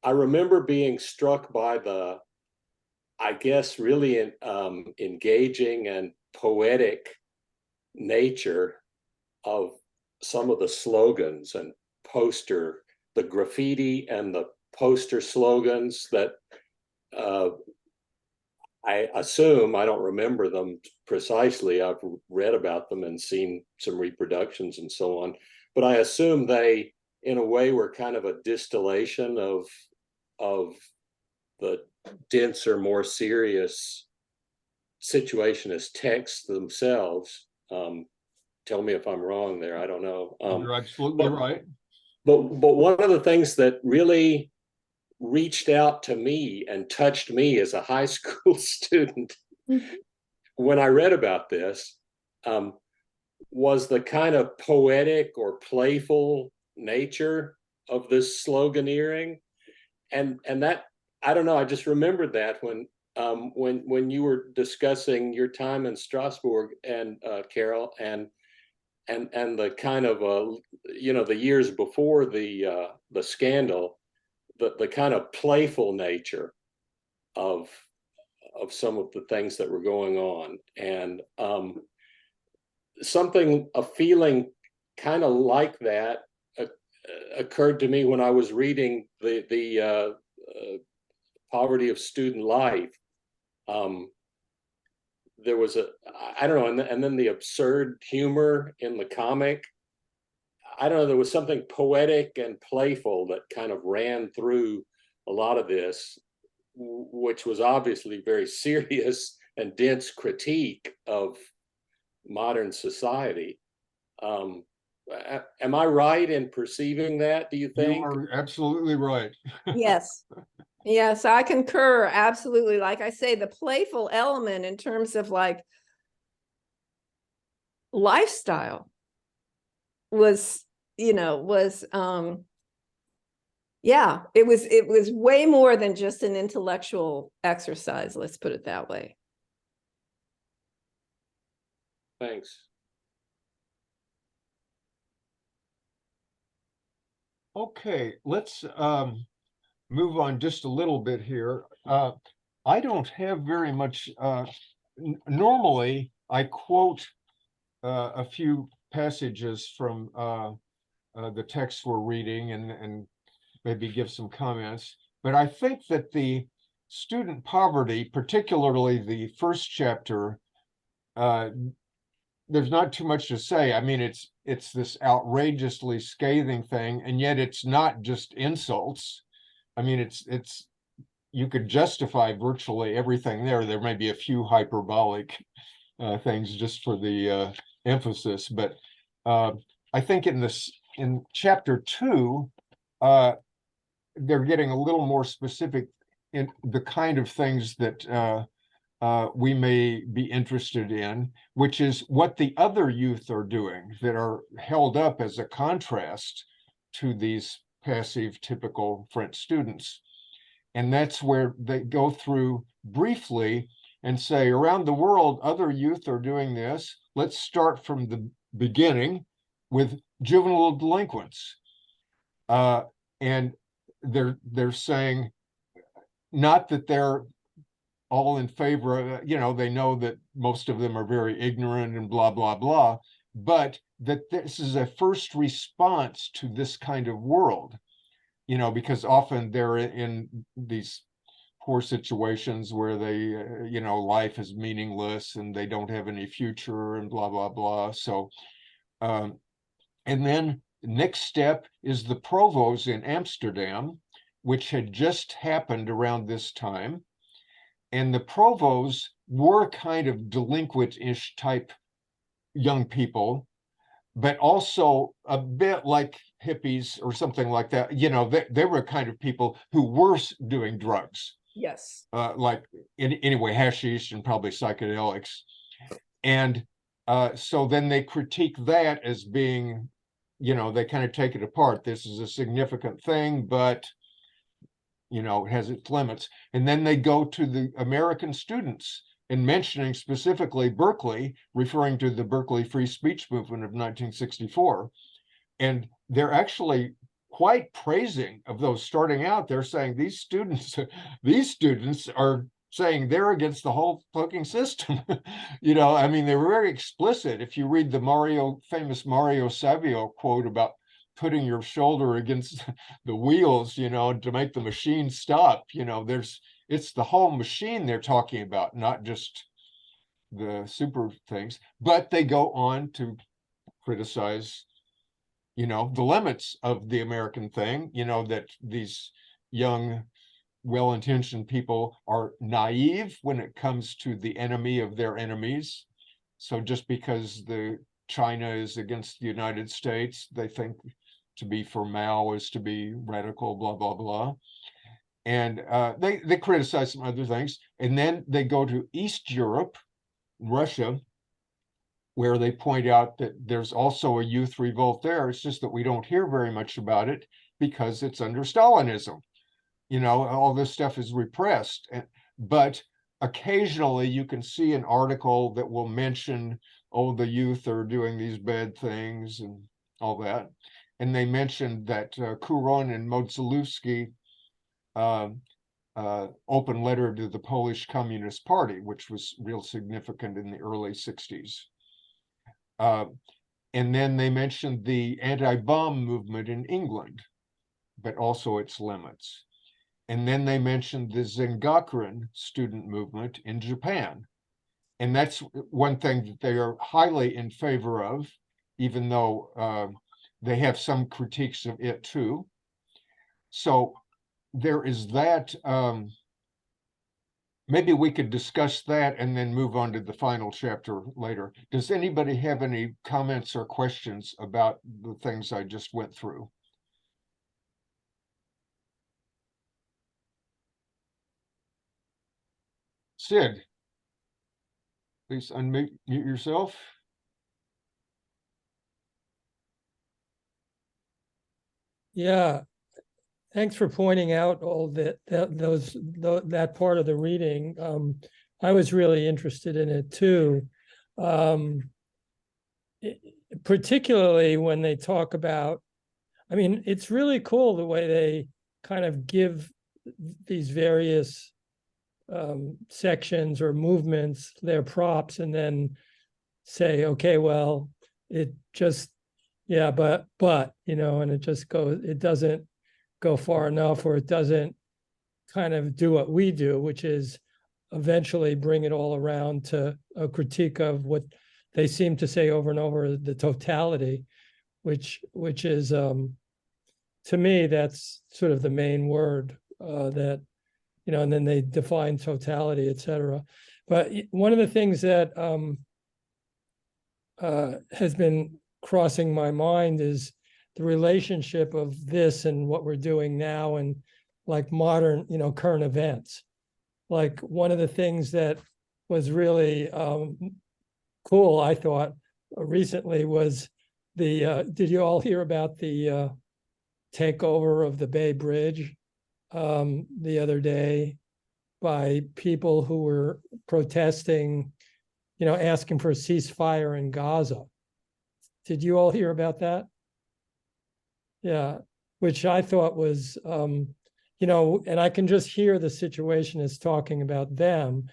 I remember being struck by the, I guess, really engaging and poetic nature of some of the slogans and the graffiti and the poster slogans that I assume, I don't remember them precisely, I've read about them and seen some reproductions and so on, but I assume they, in a way, were kind of a distillation of the denser, more serious Situationist texts themselves. Tell me if I'm wrong there, I don't know. You're absolutely right. But one of the things that really reached out to me and touched me as a high school student when I read about this was the kind of poetic or playful nature of this sloganeering, and that, I don't know, I just remembered that when you were discussing your time in Strasbourg, and Carol, and the kind of the years before the scandal, the kind of playful nature of some of the things that were going on, and a feeling kind of like that occurred to me when I was reading the Poverty of Student Life. There was I don't know, and then the absurd humor in the comic. I don't know, there was something poetic and playful that kind of ran through a lot of this, which was obviously very serious and dense critique of modern society. Am I right in perceiving that, do you think? You are absolutely right. Yes. Yes, I concur. Absolutely. Like I say, the playful element in terms of like lifestyle was, yeah, it was way more than just an intellectual exercise. Let's put it that way. Thanks. Okay, let's move on just a little bit here. I don't have very much. Normally, I quote a few passages from the text we're reading and maybe give some comments. But I think that the student poverty, particularly the first chapter, there's not too much to say. I mean, it's this outrageously scathing thing, and yet it's not just insults. I mean, it's you could justify virtually everything there. There may be a few hyperbolic things just for the emphasis, but I think in chapter 2, they're getting a little more specific in the kind of things that we may be interested in, which is what the other youth are doing that are held up as a contrast to these passive, typical French students. And that's where they go through briefly and say, around the world, other youth are doing this. Let's start from the beginning. with juvenile delinquents. And they're saying not that they're all in favor of, they know that most of them are very ignorant and blah, blah, blah, but that this is a first response to this kind of world, because often they're in these poor situations where they, life is meaningless and they don't have any future and blah, blah, blah. So, and then next step is the provos in Amsterdam, which had just happened around this time. And the provos were kind of delinquent-ish type young people, but also a bit like hippies or something like that. They were kind of people who were doing drugs. Yes. Like anyway, hashish and probably psychedelics. And so then they critique that as being, they kind of take it apart. This is a significant thing, but it has its limits. And then they go to the American students and mentioning specifically Berkeley, referring to the Berkeley free speech movement of 1964. And they're actually quite praising of those starting out. They're saying these students are saying they're against the whole fucking system. They were very explicit. If you read the famous Mario Savio quote about putting your shoulder against the wheels, to make the machine stop, it's the whole machine they're talking about, not just the super things. But they go on to criticize, the limits of the American thing, that these young, well-intentioned people are naive when it comes to the enemy of their enemies. So just because China is against the United States, they think to be for Mao is to be radical, blah, blah, blah. And they criticize some other things. And then they go to East Europe, Russia, where they point out that there's also a youth revolt there. It's just that we don't hear very much about it because it's under Stalinism. All this stuff is repressed. But occasionally you can see an article that will mention, the youth are doing these bad things and all that. And they mentioned that Kuron and Modzelewski open letter to the Polish Communist Party, which was real significant in the early 60s. And then they mentioned the anti-bomb movement in England, but also its limits. And then they mentioned the Zengakuren student movement in Japan. And that's one thing that they are highly in favor of, even though they have some critiques of it too. So there is that. Maybe we could discuss that and then move on to the final chapter later. Does anybody have any comments or questions about the things I just went through? Sid, please unmute yourself. Yeah, thanks for pointing out all that part of the reading. I was really interested in it too, particularly when they talk about. I mean, it's really cool the way they kind of give these various sections or movements their props, and then say, okay, well, it just, yeah, but and it just goes. It doesn't go far enough, or it doesn't kind of do what we do, which is eventually bring it all around to a critique of what they seem to say over and over, the totality, which is to me, that's sort of the main word that, and then they define totality, et cetera. But one of the things that has been crossing my mind is the relationship of this and what we're doing now and like modern, current events. Like one of the things that was really cool, I thought, recently was did you all hear about the takeover of the Bay Bridge the other day by people who were protesting, asking for a ceasefire in Gaza? Did you all hear about that? Yeah, which I thought was, you know, and I can just hear the Situationists talking about them,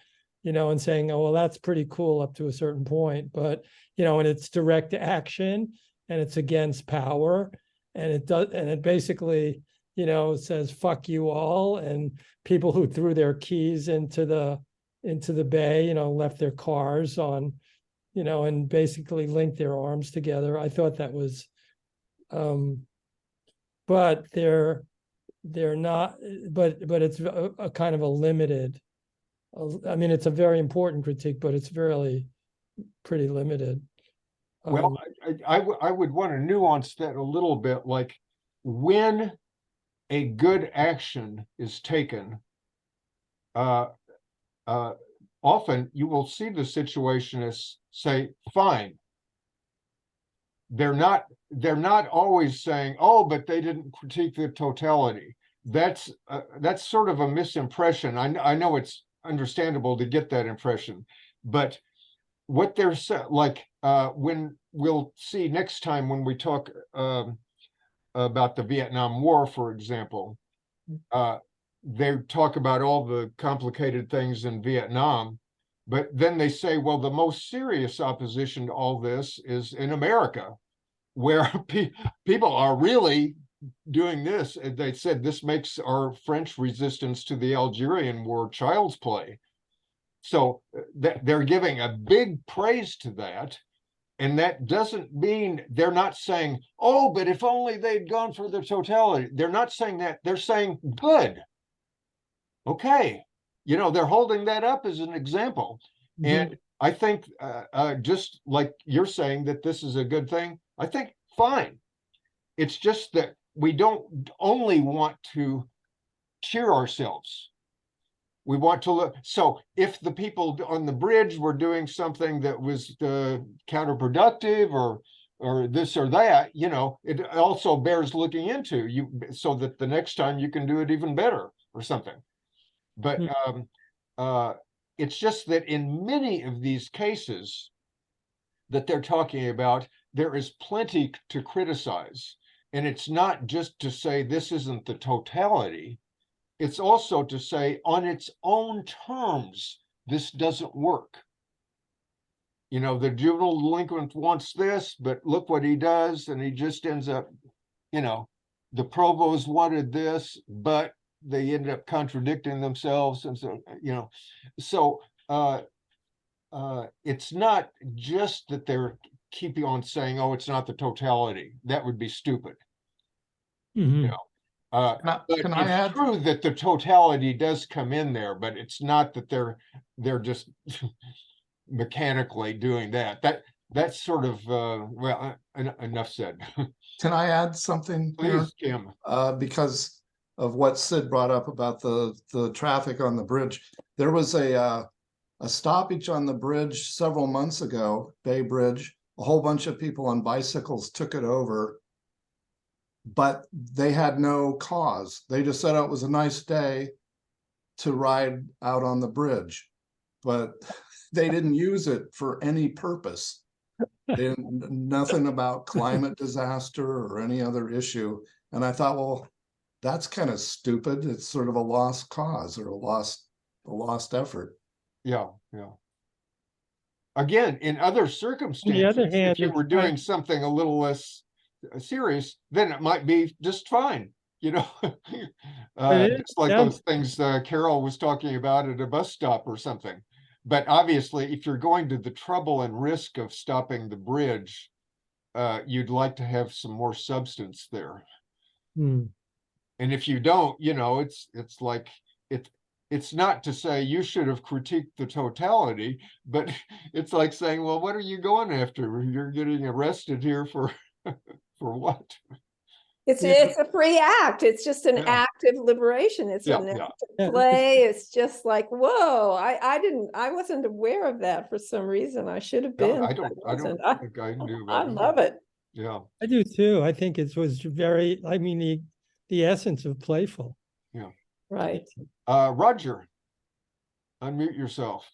you know, and saying, oh, well, that's pretty cool up to a certain point, but, you know, and it's direct action and it's against power. And it does, and it basically, you know, says, fuck you all. And people who threw their keys into the bay, you know, left their cars on, you know, and basically linked their arms together. I thought that was, but they're not, but it's a kind of a limited, I mean, it's a very important critique, but it's really pretty limited. Well, I would want to nuance that a little bit, like when a good action is taken, often you will see the Situationists say, fine. They're not always saying, oh, but they didn't critique the totality. That's sort of a misimpression. I know it's understandable to get that impression, but what they're like, when we'll see next time when we talk about the Vietnam War, for example, they talk about all the complicated things in Vietnam, but then they say, well, the most serious opposition to all this is in America, where people are really doing this. And they said this makes our French resistance to the Algerian War child's play. So they're giving a big praise to that. And that doesn't mean they're not saying, oh, but if only they'd gone for the totality. They're not saying that. They're saying, good. Okay. You know, they're holding that up as an example. And I think just like you're saying that this is a good thing, I think fine. It's just that we don't only want to cheer ourselves. We want to look. So if the people on the bridge were doing something that was counterproductive or this or that, you know, it also bears looking into you so that the next time you can do it even better or something. But it's just that in many of these cases that they're talking about, there is plenty to criticize. And it's not just to say this isn't the totality. It's also to say on its own terms, this doesn't work. You know, the juvenile delinquent wants this, but look what he does. And he just ends up, you know, the provost wanted this, but they end up contradicting themselves. And so, you know, so it's not just that they're keeping on saying, oh, it's not the totality. That would be stupid. You know, but it's true that the totality does come in there, but it's not that they're just mechanically doing that. That's sort of well, enough said. Can I add something here? Please, Kim. Because of what Sid brought up about the traffic on the bridge. There was a stoppage on the bridge several months ago, Bay Bridge. A whole bunch of people on bicycles took it over, but they had no cause. They just said, oh, it was a nice day to ride out on the bridge, but they didn't use it for any purpose. They didn't, nothing about climate disaster or any other issue. And I thought, well, that's kind of stupid. It's sort of a lost cause or a lost effort. Yeah. Again, in other circumstances, on the other hand, if you were doing something a little less serious, then it might be just fine. You know, it's like those things Carol was talking about at a bus stop or something. But obviously, if you're going to the trouble and risk of stopping the bridge, you'd like to have some more substance there. And if you don't, you know, it's like it's not to say you should have critiqued the totality, but it's like saying, well, what are you going after? You're getting arrested here for for what? It's a free act. It's just an act of liberation. It's an act of play. It's just like, whoa, I wasn't aware of that for some reason. I should have been. I don't think I knew about I love it. Yeah. I do too. I think it was very, I mean, the essence of playful. Yeah. Right. Roger, unmute yourself.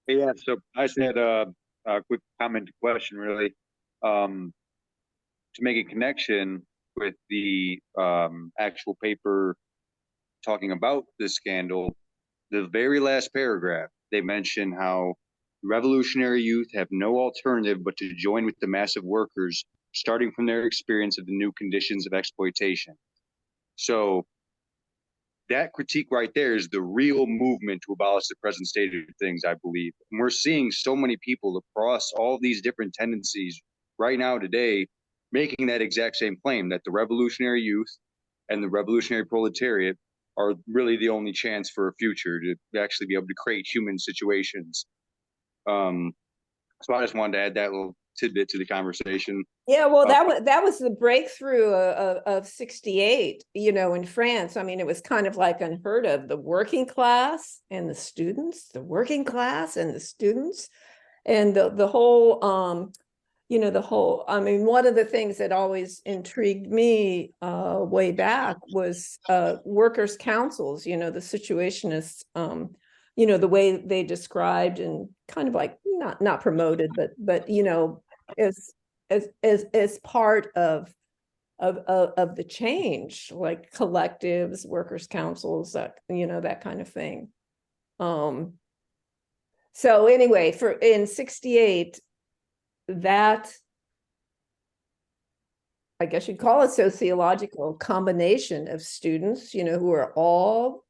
Yeah, so I said quick comment question, really, to make a connection with the actual paper talking about this scandal. The very last paragraph, they mention how revolutionary youth have no alternative but to join with the mass of workers, starting from their experience of the new conditions of exploitation. So that critique right there is the real movement to abolish the present state of things, I believe. And we're seeing so many people across all these different tendencies right now today making that exact same claim, that the revolutionary youth and the revolutionary proletariat are really the only chance for a future to actually be able to create human situations. So I just wanted to add that little tidbit to the conversation. Yeah, well, that was the breakthrough of 68, you know, in France. I mean, it was kind of like unheard of. The working class and the students, the working class and the students, and the whole, you know, the whole, I mean, one of the things that always intrigued me way back was workers' councils, you know, the Situationists, you know, the way they described and kind of like not promoted, but you know, as part of the change, like collectives, workers' councils, that, you know, that kind of thing. So anyway, in 68, that, I guess you'd call it sociological combination of students, you know, who are all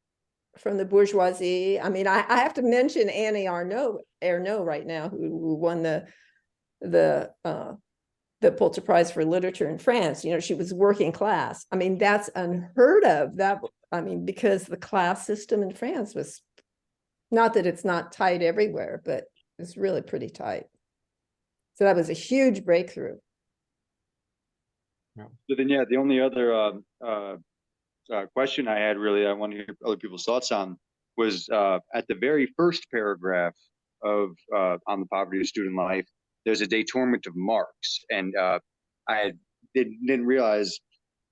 from the bourgeoisie. I mean, I have to mention Annie Ernaux right now, who won the Pulitzer Prize for Literature in France. You know, she was working class. I mean, that's unheard of. That, I mean, because the class system in France was, not that it's not tight everywhere, but it's really pretty tight. So that was a huge breakthrough. Yeah. So then, yeah, the only other question I had, really, I want to hear other people's thoughts on, was at the very first paragraph of on the poverty of student life, there's a détournement of Marx, and I didn't realize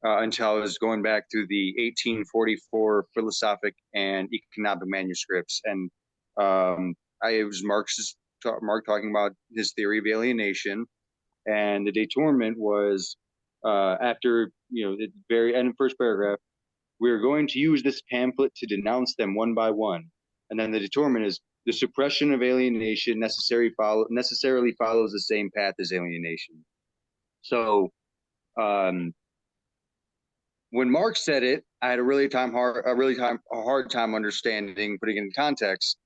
until I was going back through the 1844 philosophic and economic manuscripts, and it was Mark talking about his theory of alienation, and the détournement was after, you know, the very end of the first paragraph, we're going to use this pamphlet to denounce them one by one, and then the détournement is, the suppression of alienation necessarily follows the same path as alienation. So when Marx said it, I had a hard time understanding, putting it in context.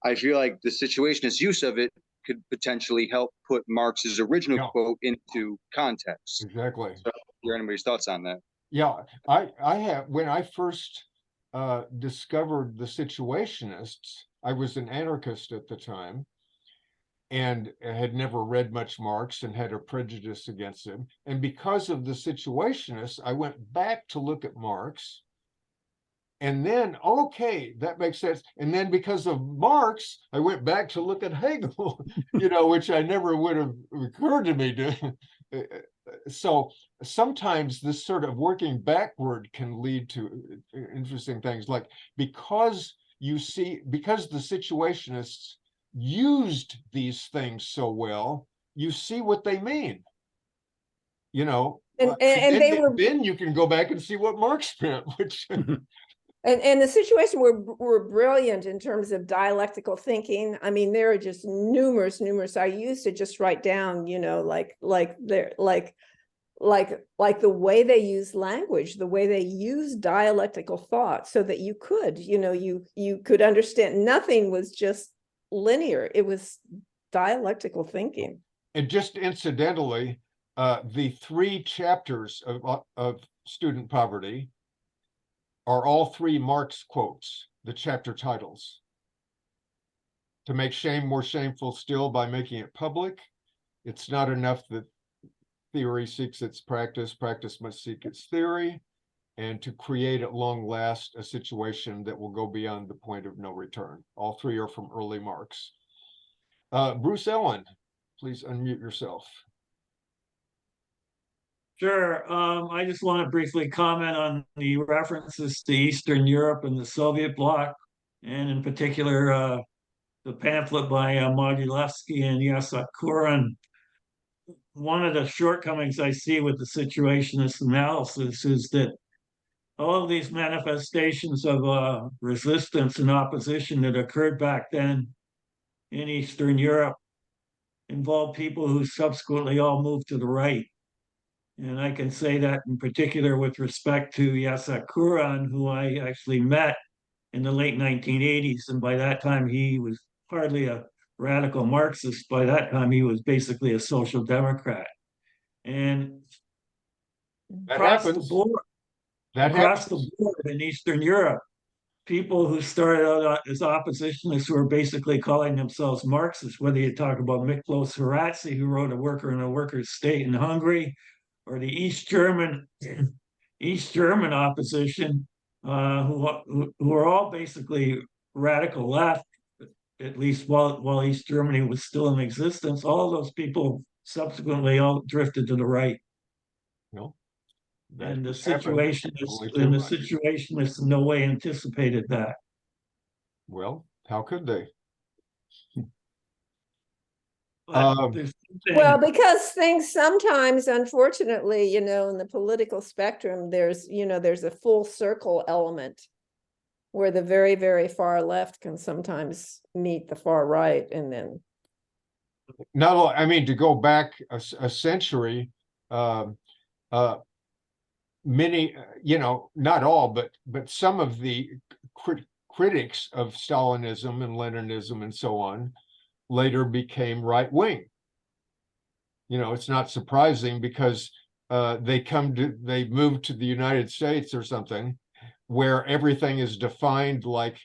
I feel like the Situationist use of it could potentially help put Marx's original quote into context. Exactly. So, hear anybody's thoughts on that? Yeah, I have, when I first discovered the Situationists, I was an anarchist at the time and had never read much Marx and had a prejudice against him. And because of the Situationists, I went back to look at Marx. And then, okay, that makes sense. And then because of Marx, I went back to look at Hegel, you know, which I never would have occurred to me to. So sometimes this sort of working backward can lead to interesting things, like because the Situationists used these things so well, you see what they mean, you know. And then you can go back and see what Marx meant, which And the Situation were brilliant in terms of dialectical thinking. I mean, there are just numerous. I used to just write down, you know, like the way they use language, the way they use dialectical thought, so that you could, you know, you could understand. Nothing was just linear. It was dialectical thinking. And just incidentally, the 3 chapters of student poverty are all 3 Marx quotes, the chapter titles. To make shame more shameful still by making it public. It's not enough that theory seeks its practice, practice must seek its theory, and to create at long last a situation that will go beyond the point of no return. All 3 are from early Marx. Bruce Ellen, please unmute yourself. Sure. I just want to briefly comment on the references to Eastern Europe and the Soviet bloc, and in particular, the pamphlet by Modulewski and Yasakuran. One of the shortcomings I see with the situationist analysis is that all of these manifestations of resistance and opposition that occurred back then in Eastern Europe involved people who subsequently all moved to the right. And I can say that in particular with respect to Yasakuran, who I actually met in the late 1980s. And by that time, he was hardly a radical Marxist. By that time, he was basically a social democrat. And That across happens. the board, That across happens. the board in Eastern Europe, people who started out as oppositionists who were basically calling themselves Marxists, whether you talk about Miklos Horatzi, who wrote A Worker in a Worker's State in Hungary, or the East German opposition, who are all basically radical left, at least while East Germany was still in existence. All of those people subsequently all drifted to the right. No, And the happened. situationists in no way anticipated that. Well, how could they? But there's something- Well, because things sometimes, unfortunately, in the political spectrum, there's a full circle element where the very, very far left can sometimes meet the far right, and then Not only, I mean, to go back a century, many, not all, but some of the critics of Stalinism and Leninism and so on later became right wing. It's not surprising because they moved to the United States or something, where everything is defined like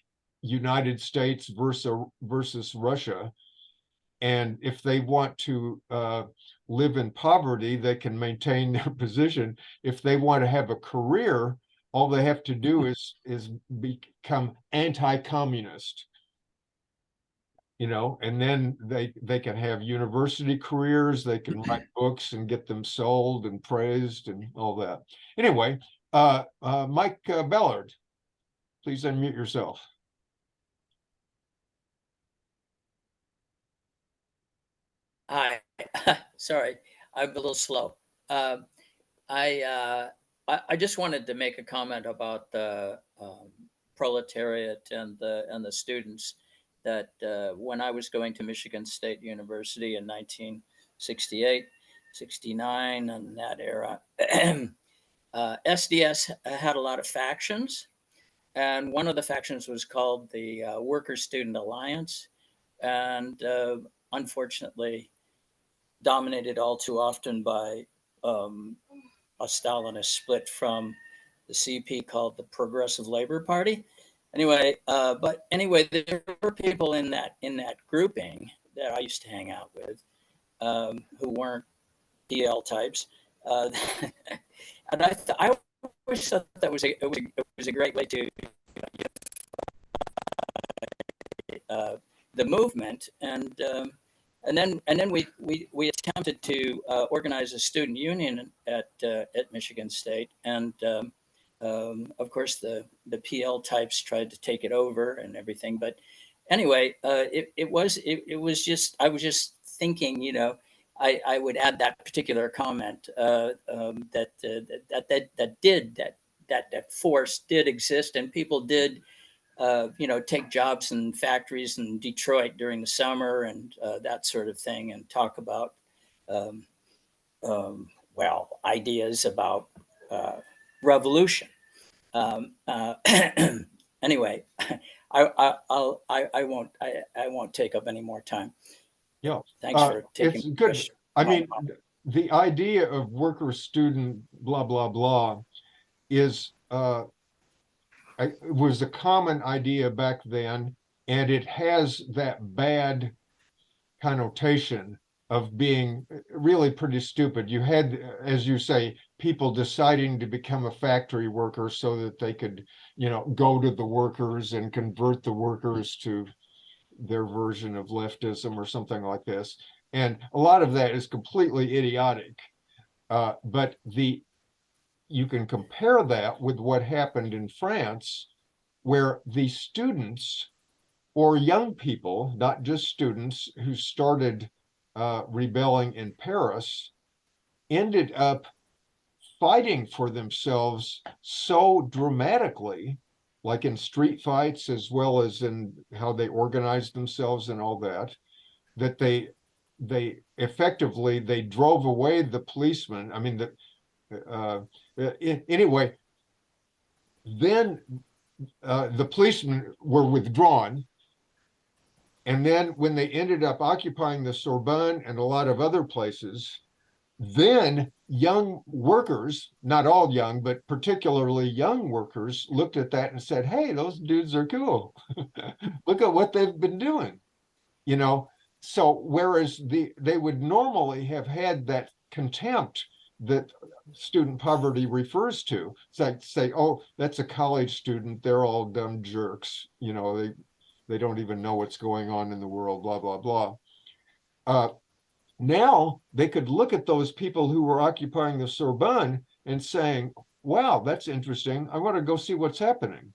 United States versus Russia. And if they want to live in poverty, they can maintain their position. If they want to have a career, all they have to do is become anti-communist. And then they can have university careers, they can write books and get them sold and praised and all that. Anyway, Mike Bellard, please unmute yourself. Hi, sorry, I'm a little slow. I just wanted to make a comment about the proletariat and the students. That when I was going to Michigan State University in 1968, 69, and that era, SDS had a lot of factions. And one of the factions was called the Worker Student Alliance. And unfortunately, dominated all too often by a Stalinist split from the CP called the Progressive Labor Party. Anyway, there were people in that grouping that I used to hang out with who weren't DL types, and I always thought that it was a great way to the movement, and then we attempted to organize a student union at Michigan State, and of course the PL types tried to take it over and everything. But anyway, it was just, I was just thinking, I would add that particular comment that force did exist, and people did take jobs in factories in Detroit during the summer and that sort of thing, and talk about ideas about revolution. Anyway, I won't take up any more time. Yeah, thanks for taking. It's good. I mean, the idea of worker student blah blah blah is it was a common idea back then, and it has that bad connotation of being really pretty stupid. You had, as you say, people deciding to become a factory worker so that they could, go to the workers and convert the workers to their version of leftism or something like this. And a lot of that is completely idiotic. But you can compare that with what happened in France, where the students or young people, not just students, who started rebelling in Paris, ended up fighting for themselves so dramatically, like in street fights, as well as in how they organized themselves and all that, that they effectively, they drove away the policemen. I mean, anyway, then the policemen were withdrawn. And then when they ended up occupying the Sorbonne and a lot of other places, then young workers, not all young, but particularly young workers, looked at that and said, hey, those dudes are cool. Look at what they've been doing, you know? So whereas they would normally have had that contempt that student poverty refers to, it's like say, oh, that's a college student, they're all dumb jerks, you know, they don't even know what's going on in the world, blah, blah, blah. Now they could look at those people who were occupying the Sorbonne and saying, wow, that's interesting. I want to go see what's happening.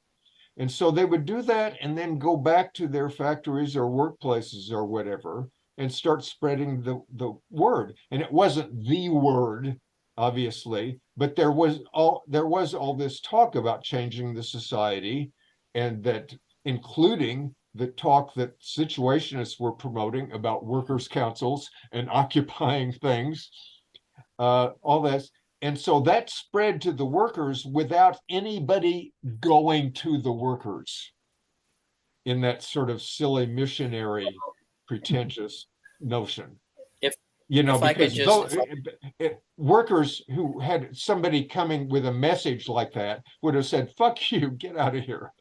And so they would do that and then go back to their factories or workplaces or whatever and start spreading the word. And it wasn't the word, obviously, but there was all this talk about changing the society, and that including the talk that situationists were promoting about workers' councils and occupying things, all this. And so that spread to the workers without anybody going to the workers in that sort of silly missionary, pretentious notion. Because workers who had somebody coming with a message like that would have said, fuck you, get out of here.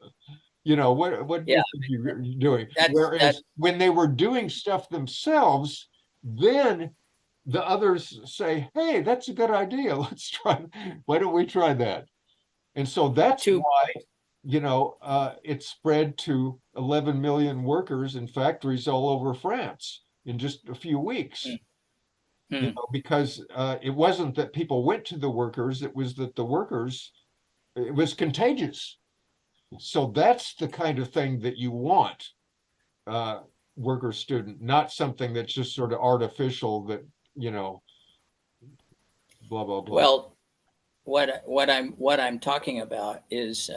You know, what do you think you're doing? Whereas when they were doing stuff themselves, then the others say, hey, that's a good idea. Let's try. Why don't we try that? And so that's why, you know, it spread to 11 million workers in factories all over France in just a few weeks. You know, because it wasn't that people went to the workers, it was that the workers, it was contagious. So that's the kind of thing that you want, worker student, not something that's just sort of artificial that, you know, blah, blah, blah. Well, what I'm talking about is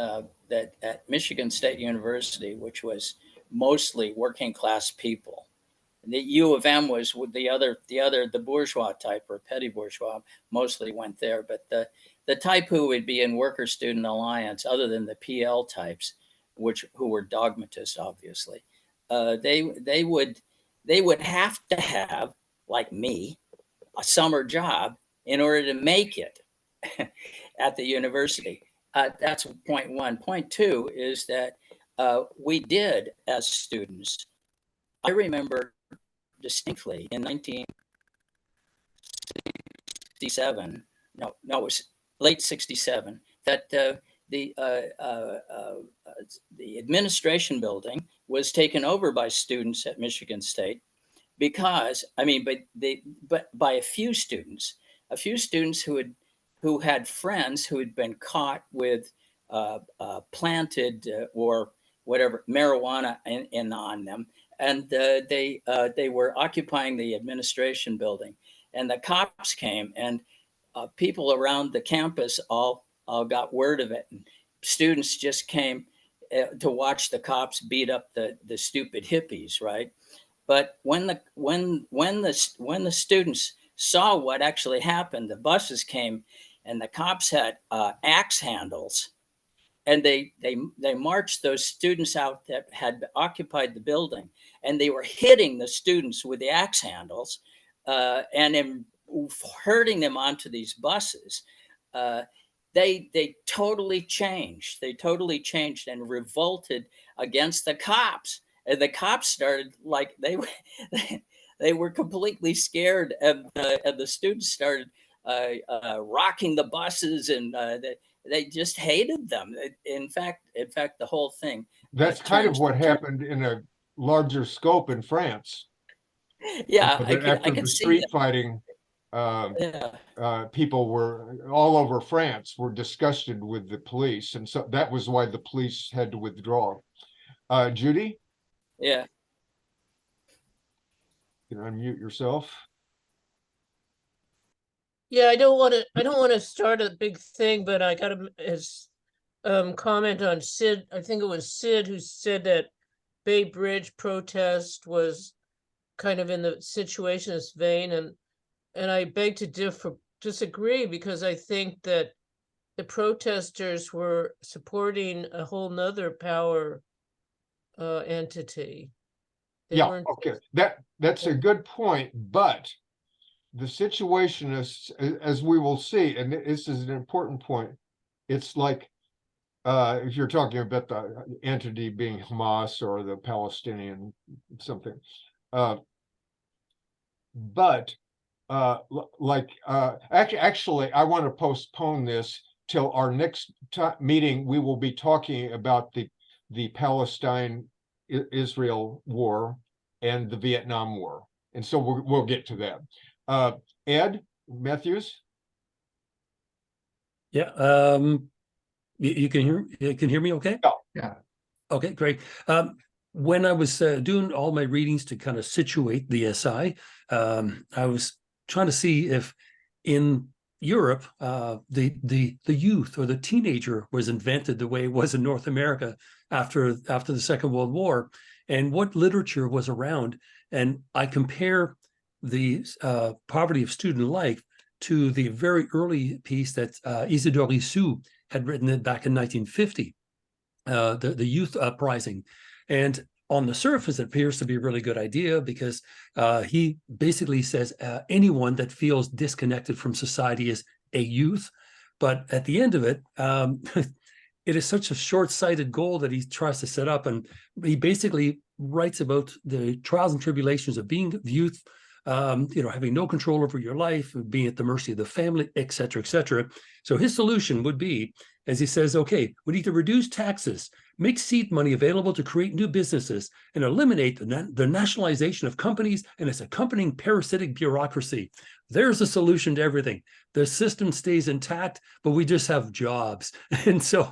that at Michigan State University, which was mostly working class people, the U of M was with the bourgeois type or petty bourgeois mostly went there, but the type who would be in Worker Student Alliance, other than the PL types, who were dogmatists, obviously, they would have to have, like me, a summer job in order to make it at the university. That's point one. Point two is that we did, as students, I remember distinctly in 1967, no, it was late 67, that the administration building was taken over by students at Michigan State because, but by a few students who had friends who had been caught with planted or whatever marijuana on them, and they were occupying the administration building, and the cops came, and people around the campus all got word of it, and students just came to watch the cops beat up the stupid hippies, right? But when the students saw what actually happened, the buses came, and the cops had axe handles, and they marched those students out that had occupied the building, and they were hitting the students with the axe handles and then herding them onto these buses. They totally changed. They totally changed and revolted against the cops. And the cops started like they were completely scared, and the students started rocking the buses, and they just hated them. In fact, the whole thing. That's kind of what happened in a larger scope in France. Yeah, after the street fighting, people were all over France were disgusted with the police, and so that was why the police had to withdraw. Judy? Yeah. You can unmute yourself. Yeah, I don't want to start a big thing, but I got a comment on Sid. I think it was Sid who said that Bay Bridge protest was kind of in the Situationist vein, and I beg to disagree, because I think that the protesters were supporting a whole nother power entity. They Yeah, weren't. okay, that's a good point, but the Situationists, as we will see, and this is an important point, it's like if you're talking about the entity being Hamas or the Palestinian something, but actually, I want to postpone this till our next meeting. We will be talking about the Palestine-Israel war and the Vietnam War, and so we'll get to that. Ed Matthews. Yeah. You can hear me okay? Yeah. Okay, great. When I was doing all my readings to kind of situate the SI, I was trying to see if in Europe the youth or the teenager was invented the way it was in North America after the Second World War, and what literature was around. And I compare the poverty of student life to the very early piece that Isidore Issou had written back in 1950, the youth uprising. And on the surface, it appears to be a really good idea, because he basically says anyone that feels disconnected from society is a youth. But at the end of it, it is such a short-sighted goal that he tries to set up. And he basically writes about the trials and tribulations of being youth, having no control over your life, being at the mercy of the family, et cetera, et cetera. So his solution would be, as he says, okay, we need to reduce taxes, make seed money available to create new businesses, and eliminate the nationalization of companies and its accompanying parasitic bureaucracy. There's a solution to everything. The system stays intact, but we just have jobs. And so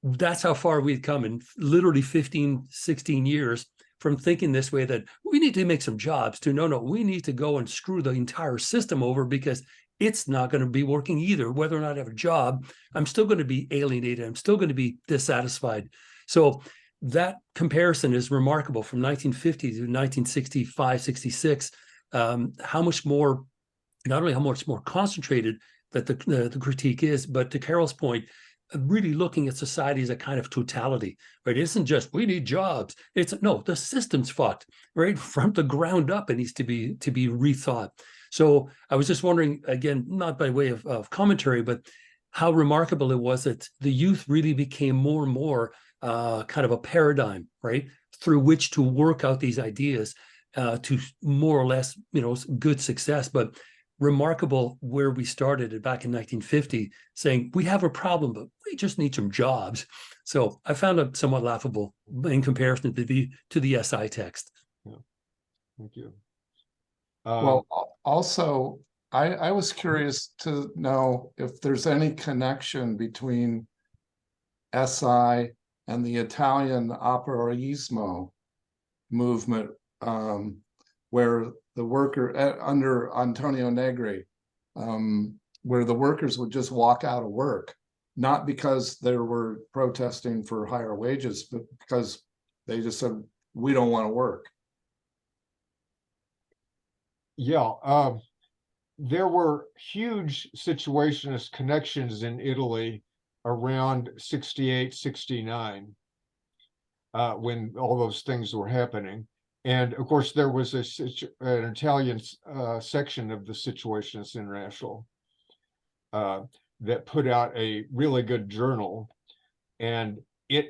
that's how far we've come in literally 15, 16 years from thinking this way, that we need to make some jobs, to no, we need to go and screw the entire system over, because it's not going to be working either. Whether or not I have a job, I'm still going to be alienated. I'm still going to be dissatisfied. So that comparison is remarkable from 1950 to 1965, 66, how much more, not only how much more concentrated that the critique is, but to Carol's point, really looking at society as a kind of totality, right? It isn't just we need jobs. It's no, the system's fucked, right? From the ground up, it needs to be rethought. So I was just wondering, again, not by way of commentary, but how remarkable it was that the youth really became more and more kind of a paradigm, right, through which to work out these ideas to more or less, good success. But remarkable where we started it back in 1950, saying we have a problem, but we just need some jobs. So I found it somewhat laughable in comparison to the SI text. Yeah. Thank you. Well, also, I was curious to know if there's any connection between SI and the Italian operaismo movement, where the worker under Antonio Negri, where the workers would just walk out of work, not because they were protesting for higher wages, but because they just said, we don't want to work. Yeah, there were huge situationist connections in Italy around 68, 69, when all those things were happening. And of course, there was an Italian section of the Situationist International that put out a really good journal, and it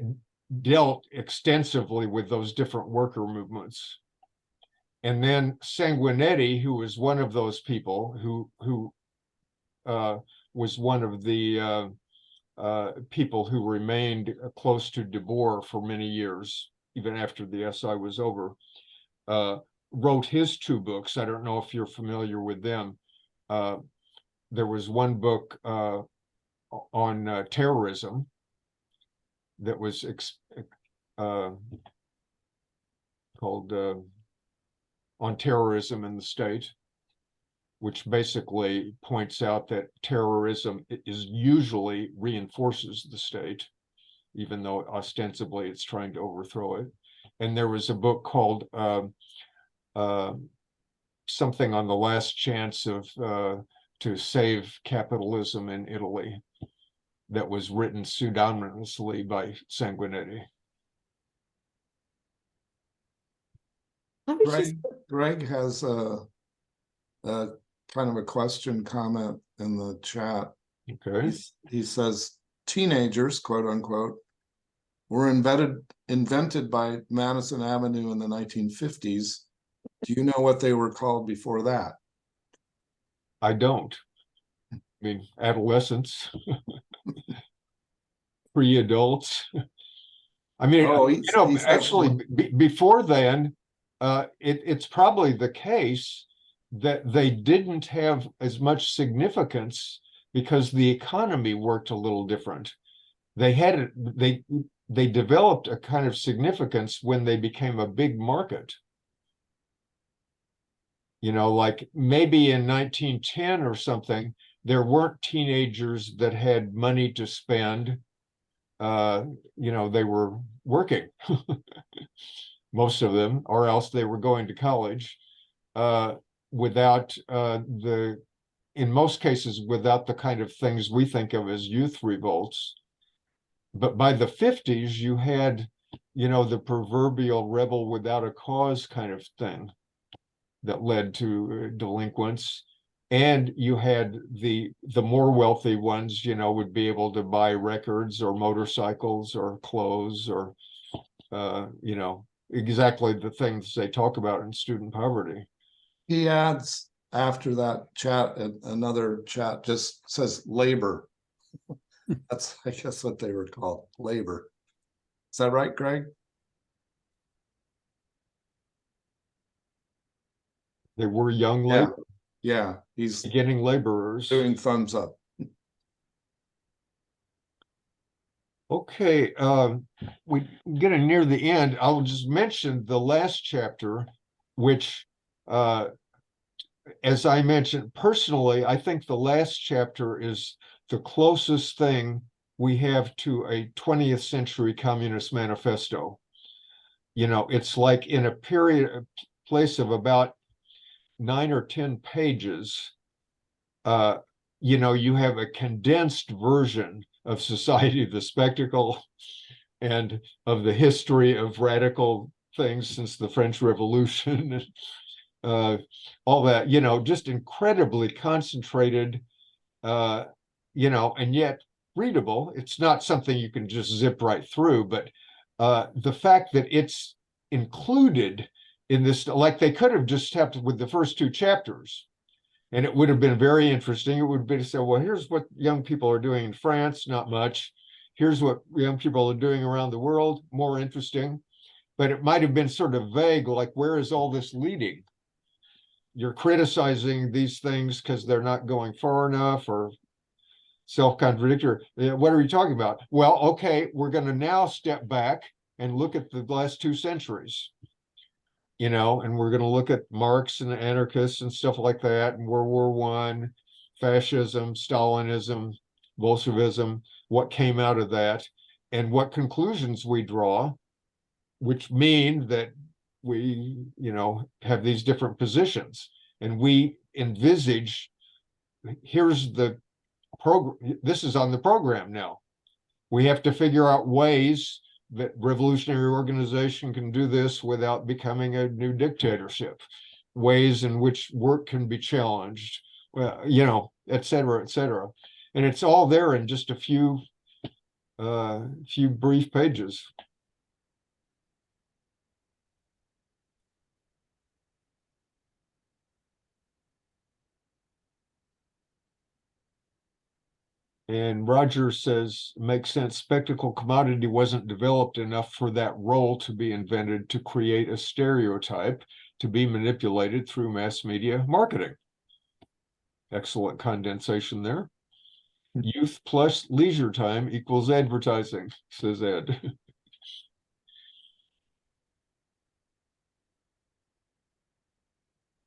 dealt extensively with those different worker movements. And then Sanguinetti, who was one of those people who was one of the people who remained close to Debord for many years, even after the SI was over, wrote his two books. I don't know if you're familiar with them. There was one book on terrorism that was called On Terrorism in the State, which basically points out that terrorism is usually reinforces the state, even though ostensibly it's trying to overthrow it. And there was a book called something on the last chance of to save capitalism in Italy, that was written pseudonymously by Sanguinetti. I was just Greg has a kind of a question comment in the chat. Okay. He says, teenagers, quote unquote, were invented by Madison Avenue in the 1950s. Do you know what they were called before that? I don't. I mean, adolescents, pre-adults. I mean, Oh, you know, he's actually, before then, it's probably the case that they didn't have as much significance because the economy worked a little different. They developed a kind of significance when they became a big market. You know, like maybe in 1910 or something, there weren't teenagers that had money to spend. You know, they were working, most of them, or else they were going to college without in most cases, without the kind of things we think of as youth revolts. But by the 50s, you had, you know, the proverbial rebel without a cause kind of thing that led to delinquents. And you had the more wealthy ones, you know, would be able to buy records or motorcycles or clothes or, you know, exactly the things they talk about in student poverty. He adds after that chat, another chat just says labor. That's, I guess, what they were called, labor. Is that right, Greg? They were young labor. Yeah, he's beginning laborers. doing thumbs up. Okay, we're getting near the end. I'll just mention the last chapter, which, as I mentioned, personally, I think the last chapter is the closest thing we have to a 20th century communist manifesto. You know, it's like in a place of about 9 or 10 pages, you know, you have a condensed version of Society of the Spectacle and of the history of radical things since the French Revolution, all that, you know, just incredibly concentrated, you know, and yet readable. It's not something you can just zip right through, but the fact that it's included in this, like they could have just kept with the first 2 chapters, and it would have been very interesting. It would be to say, well, here's what young people are doing in France, not much. Here's what young people are doing around the world, more interesting. But it might have been sort of vague, like, where is all this leading? You're criticizing these things because they're not going far enough or self-contradictory. What are you talking about? Well, okay, we're going to now step back and look at the last 2 centuries. You know, and we're going to look at Marx and the anarchists and stuff like that, and World War I, fascism, Stalinism, Bolshevism, what came out of that, and what conclusions we draw, which mean that we, you know, have these different positions. And we envisage, here's the program, this is on the program now. We have to figure out ways that revolutionary organization can do this without becoming a new dictatorship, ways in which work can be challenged, you know, et cetera, et cetera. And it's all there in just a few brief pages. And Roger says, makes sense. Spectacle commodity wasn't developed enough for that role to be invented to create a stereotype to be manipulated through mass media marketing. Excellent condensation there. Youth plus leisure time equals advertising, says Ed.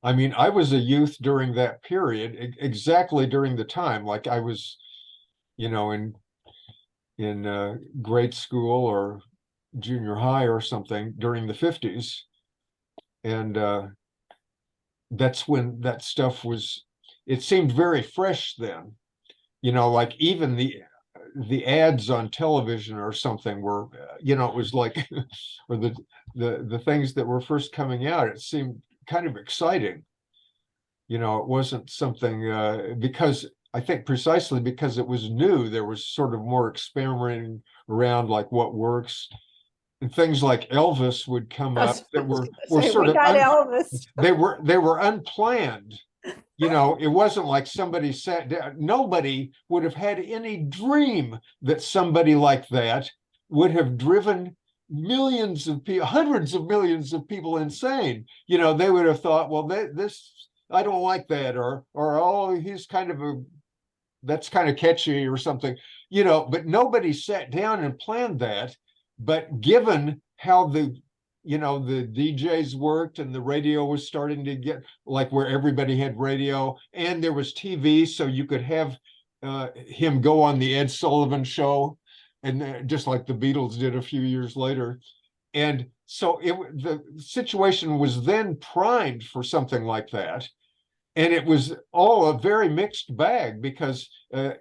I mean, I was a youth during that period, exactly during the time, like I was, you know, in grade school or junior high or something during the 50s. And that's when that stuff was, it seemed very fresh then. You know, like even the ads on television or something were, you know, it was like, or the things that were first coming out, it seemed kind of exciting. You know, it wasn't something because I think precisely because it was new, there was sort of more experimenting around like what works. And things like Elvis would come up that were Say, sort we of got Elvis. they were unplanned. You know, it wasn't like somebody sat down. Nobody would have had any dream that somebody like that would have driven millions of people, hundreds of millions of people insane. You know, they would have thought, well, this, I don't like that, or oh, he's kind of that's kind of catchy or something, you know, but nobody sat down and planned that. But given how you know, the DJs worked and the radio was starting to get like where everybody had radio and there was TV, so you could have him go on the Ed Sullivan show, and just like the Beatles did a few years later. And so the situation was then primed for something like that. And it was all a very mixed bag because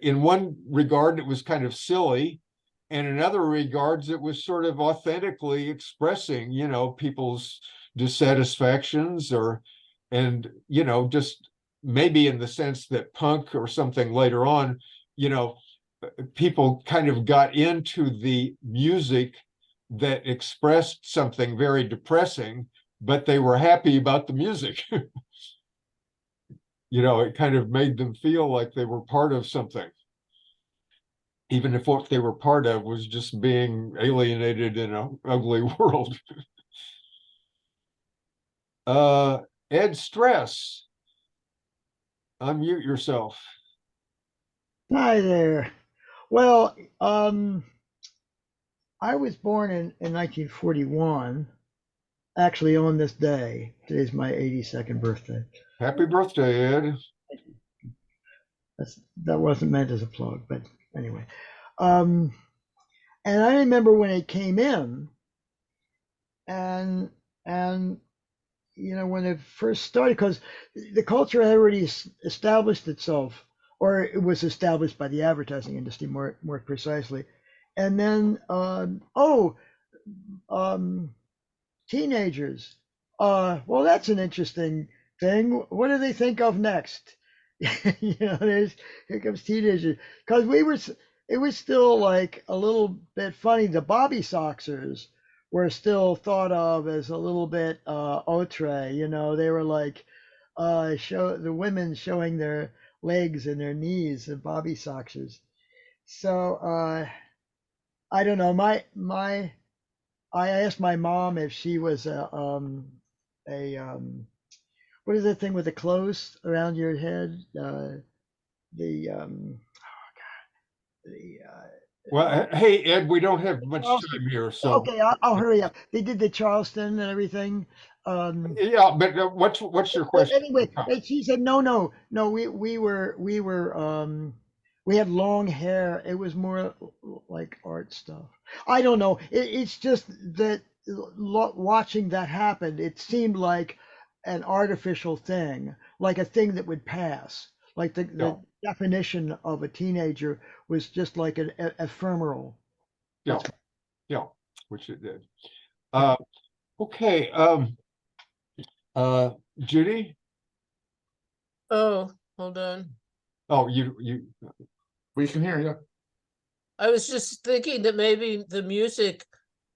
in one regard, it was kind of silly. And in other regards, it was sort of authentically expressing, you know, people's dissatisfactions and, you know, just maybe in the sense that punk or something later on, you know, people kind of got into the music that expressed something very depressing, but they were happy about the music. You know, it kind of made them feel like they were part of something, even if what they were part of was just being alienated in an ugly world. Ed Stress, unmute yourself. Hi there. Well, I was born in 1941, actually on this day. Today's my 82nd birthday. Happy birthday, Ed. That wasn't meant as a plug, but anyway. And I remember when it came in, and you know, when it first started, because the culture had already established itself, or it was established by the advertising industry more precisely. And then teenagers. Well, that's an interesting thing. What do they think of next? You know, here comes teenagers, because it was still like a little bit funny. The Bobby Soxers were still thought of as a little bit outre. You know, they were like show the women showing their legs and their knees, the Bobby Soxers. So I don't know. I asked my mom if she was what is that thing with the clothes around your head? Well, hey, Ed, we don't have much time here, so. Okay, I'll hurry up. They did the Charleston and everything. Yeah, but what's your question? Anyway, she said no. We had long hair. It was more like art stuff. I don't know. It's just that watching that happen, it seemed like an artificial thing, like a thing that would pass. Like the definition of a teenager was just like an ephemeral. Yeah, which it did. Okay, Judy? Oh, hold on. Oh, We can hear you. I was just thinking that maybe the music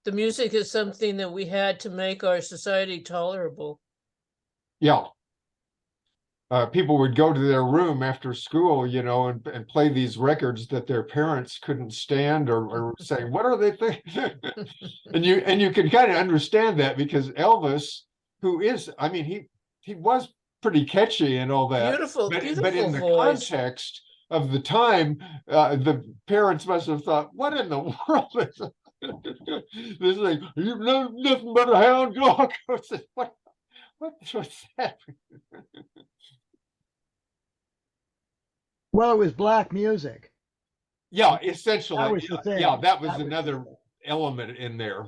is something that we had to make our society tolerable. Yeah. People would go to their room after school, you know, and play these records that their parents couldn't stand, or saying, what are they thinking? and you can kind of understand that, because Elvis, who is, I mean, he was pretty catchy and all that. Beautiful but in the voice. context of the time, the parents must have thought, what in the world is this thing? You know nothing but a hound dog. What's that? Well, it was black music. Yeah, essentially, That was the thing. yeah, that was That was the another thing. element in there.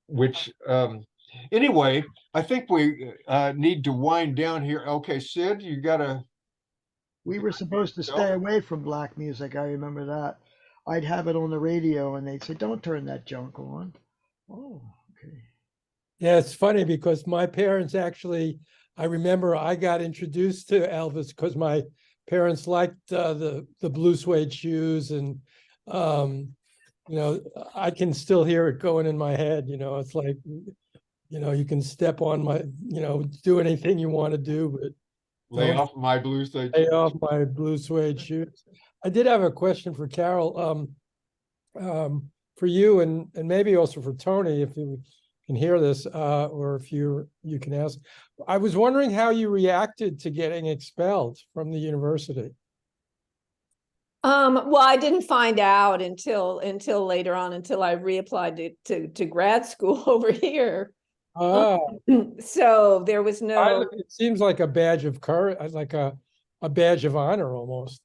Which anyway, I think we need to wind down here. Okay, Sid, you gotta We were supposed to stay away from black music. I remember that. I'd have it on the radio and they'd say, don't turn that junk on. Oh, okay. Yeah, it's funny because my parents actually, I remember I got introduced to Elvis because my parents liked the blue suede shoes, and you know, I can still hear it going in my head. You know, it's like, you know, you can step on my, you know, do anything you want to do, but lay off my blue suede lay shoes. off my blue suede shoes. I did have a question for Carol, for you, and maybe also for Tony, if you can hear this, or if you can ask. I was wondering how you reacted to getting expelled from the university. Well, I didn't find out until later on, until I reapplied to grad school over here. So there was no. It seems like a badge of courage, like a badge of honor almost.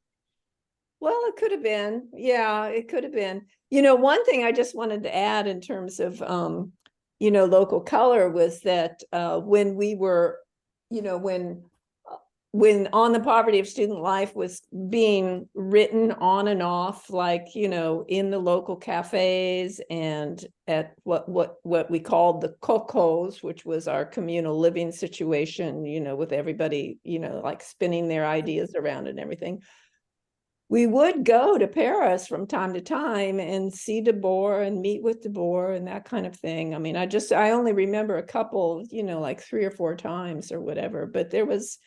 Well, it could have been. Yeah, it could have been. You know, one thing I just wanted to add in terms of, you know, local color was that when we were, you know, when On the Poverty of Student Life was being written on and off, like, you know, in the local cafes and at what we called the cocos, which was our communal living situation, you know, with everybody, you know, like spinning their ideas around and everything. We would go to Paris from time to time and see Debord and meet with Debord and that kind of thing. I mean, I only remember a couple, you know, like 3 or 4 times or whatever, but there was,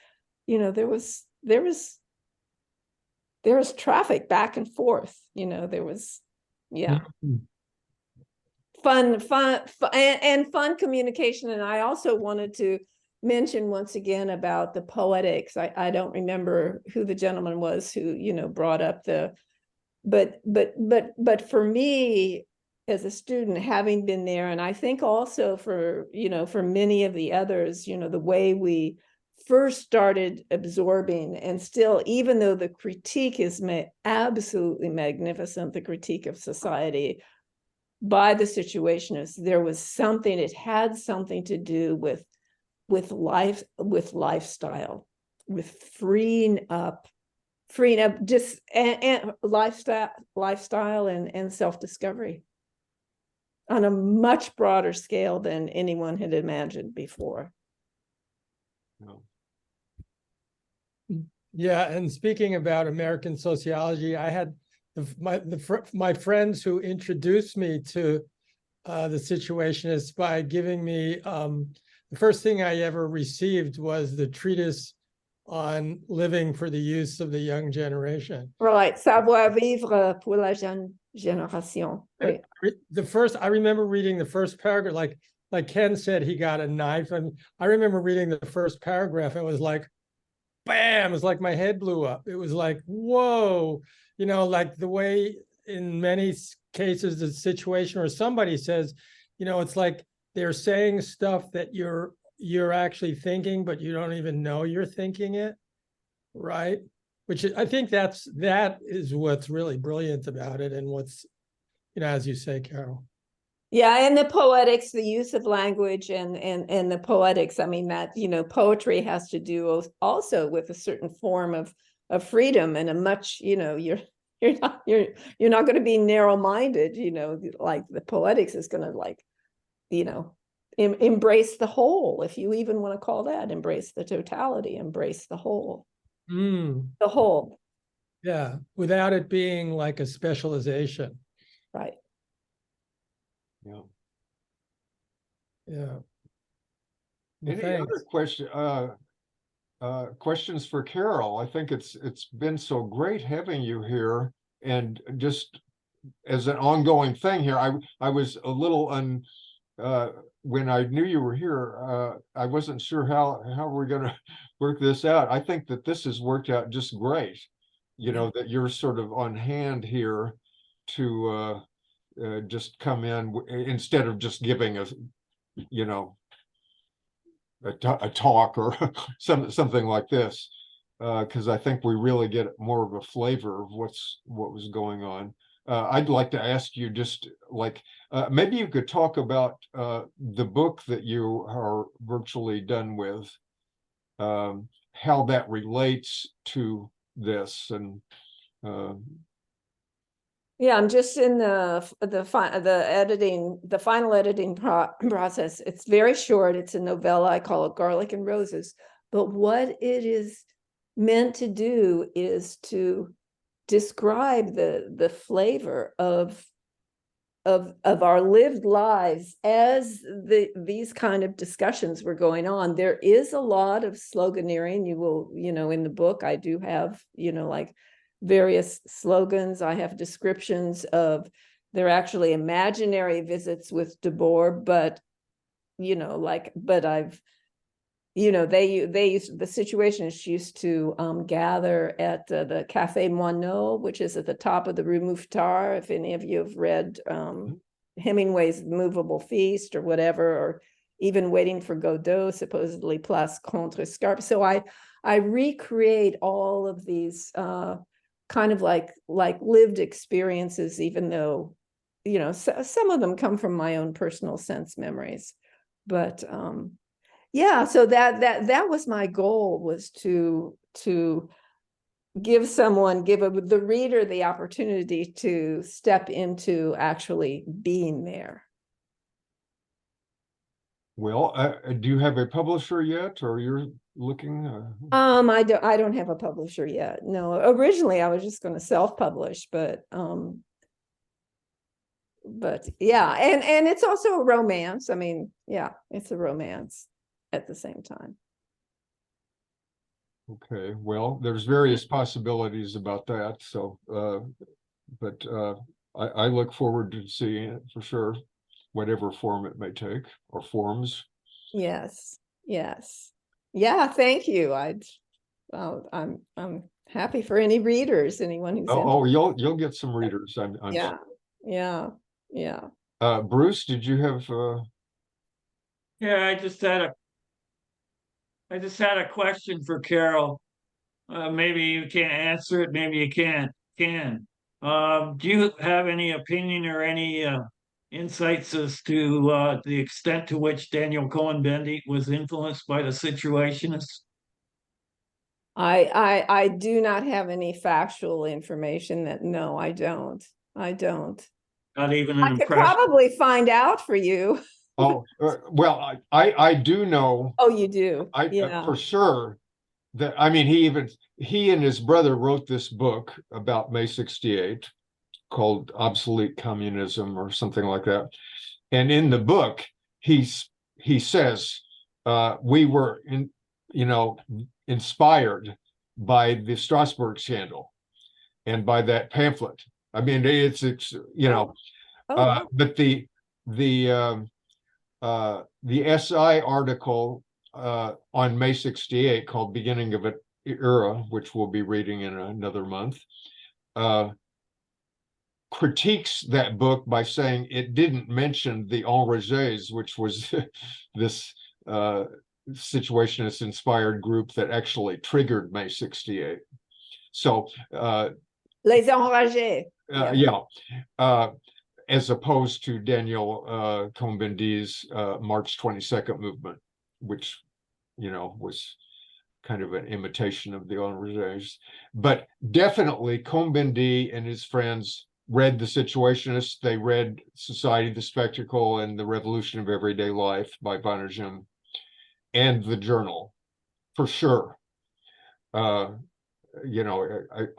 you know, there was traffic back and forth, you know, there was, yeah. Fun and fun communication. And I also wanted to mention once again about the poetics. I don't remember who the gentleman was who, you know, brought up the, but for me as a student, having been there, and I think also for, you know, for many of the others, you know, the way we first started absorbing, and still, even though the critique is absolutely magnificent, the critique of society by the Situationists, there was something, it had something to do with life, with lifestyle, with freeing up just and lifestyle and self-discovery on a much broader scale than anyone had imagined before. No. Yeah, and speaking about American sociology, I had my friends who introduced me to the Situationists by giving me the first thing I ever received was the treatise on living for the use of the young generation. Right, savoir vivre pour la jeune génération. Right. I remember reading the first paragraph, like Ken said, he got a knife, and I remember reading the first paragraph. It was like, bam! It was like my head blew up. It was like, whoa! You know, like the way in many cases the situation where somebody says, you know, it's like they're saying stuff that you're actually thinking, but you don't even know you're thinking it, right? Which I think that is what's really brilliant about it, and what's, you know, as you say, Carol. Yeah, and the poetics, the use of language and the poetics. I mean, that, you know, poetry has to do also with a certain form of freedom and a much, you know, you're not going to be narrow-minded, you know, like the poetics is going to, like, you know, embrace the whole, if you even want to call that, embrace the totality, embrace the whole. The whole. Yeah, without it being like a specialization. Right. Yeah. Yeah. Any other questions for Carol? I think it's been so great having you here, and just as an ongoing thing here, I was a little when I knew you were here, I wasn't sure how we're gonna work this out. I think that this has worked out just great. You know, that you're sort of on hand here to just come in instead of just giving us, you know, a talk or something like this, because I think we really get more of a flavor of what was going on. I'd like to ask you just like maybe you could talk about the book that you are virtually done with, how that relates to this, and yeah, I'm just in the final editing process. It's very short. It's a novella. I call it Garlic and Roses. But what it is meant to do is to describe the flavor of our lived lives as these kind of discussions were going on. There is a lot of sloganeering. You will, in the book, I do have, like various slogans. I have descriptions of, they're actually imaginary visits with Debord, but, but I've, they used, the Situationists used to gather at the Café Moineau, which is at the top of the Rue Mouffetard. If any of you have read Hemingway's Movable Feast or whatever, or even Waiting for Godot, supposedly Place Contre Scarpe. So I recreate all of these kind of like lived experiences, even though, some of them come from my own personal sense memories. But yeah, so that was my goal, was to give the reader the opportunity to step into actually being there. well, do you have a publisher yet, or you're looking? I don't have a publisher yet. No, originally I was just going to self-publish, but yeah, and it's also a romance. I mean, yeah, it's a romance at the same time. Okay, well, there's various possibilities about that. So, but I look forward to seeing it for sure, whatever form it may take, or forms. Yes. Yeah, thank you. I'm happy for any readers, anyone who's Oh, you'll get some readers. I'm yeah. Bruce, did you have Yeah, I just had a question for Carol. Maybe you can't answer it, maybe you can. Do you have any opinion or any insights as to the extent to which Daniel Cohn-Bendit was influenced by the Situationists? I do not have any factual information. That no, I don't. Not even an I could impression? probably find out for you. oh well, I do know. Oh, you do? Yeah, for sure. That, I mean, he and his brother wrote this book about May 68 called Obsolete Communism or something like that. And in the book, he says we were inspired by the Strasbourg Scandal and by that pamphlet. I mean, it's but the SI article on May 68 called Beginning of an Era, which we'll be reading in another month, critiques that book by saying it didn't mention the Enragés, which was this Situationist inspired group that actually triggered May 68. So Les Enragés. As opposed to Daniel Cohn-Bendit's March 22nd movement, which was kind of an imitation of the Enragés. But definitely Cohn-Bendit and his friends read the Situationists. They read Society, the Spectacle, and the Revolution of Everyday Life by Banerjee, and the Journal, for sure. I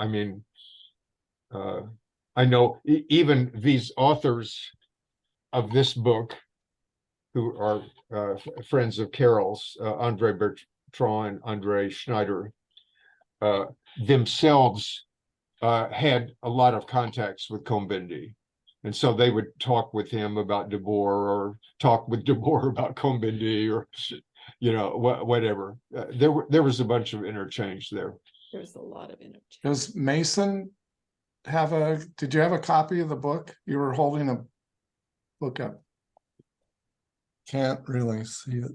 mean, I know even these authors of this book, who are friends of Carol's, Andre Bertrand and Andre Schneider, themselves had a lot of contacts with Cohn-Bendit. And so they would talk with him about Debord, or talk with Debord about Cohn-Bendit, or whatever. There was a bunch of interchange there. There's a lot of interchange. Does Mason did you have a copy of the book? You were holding a book up. Can't really see it.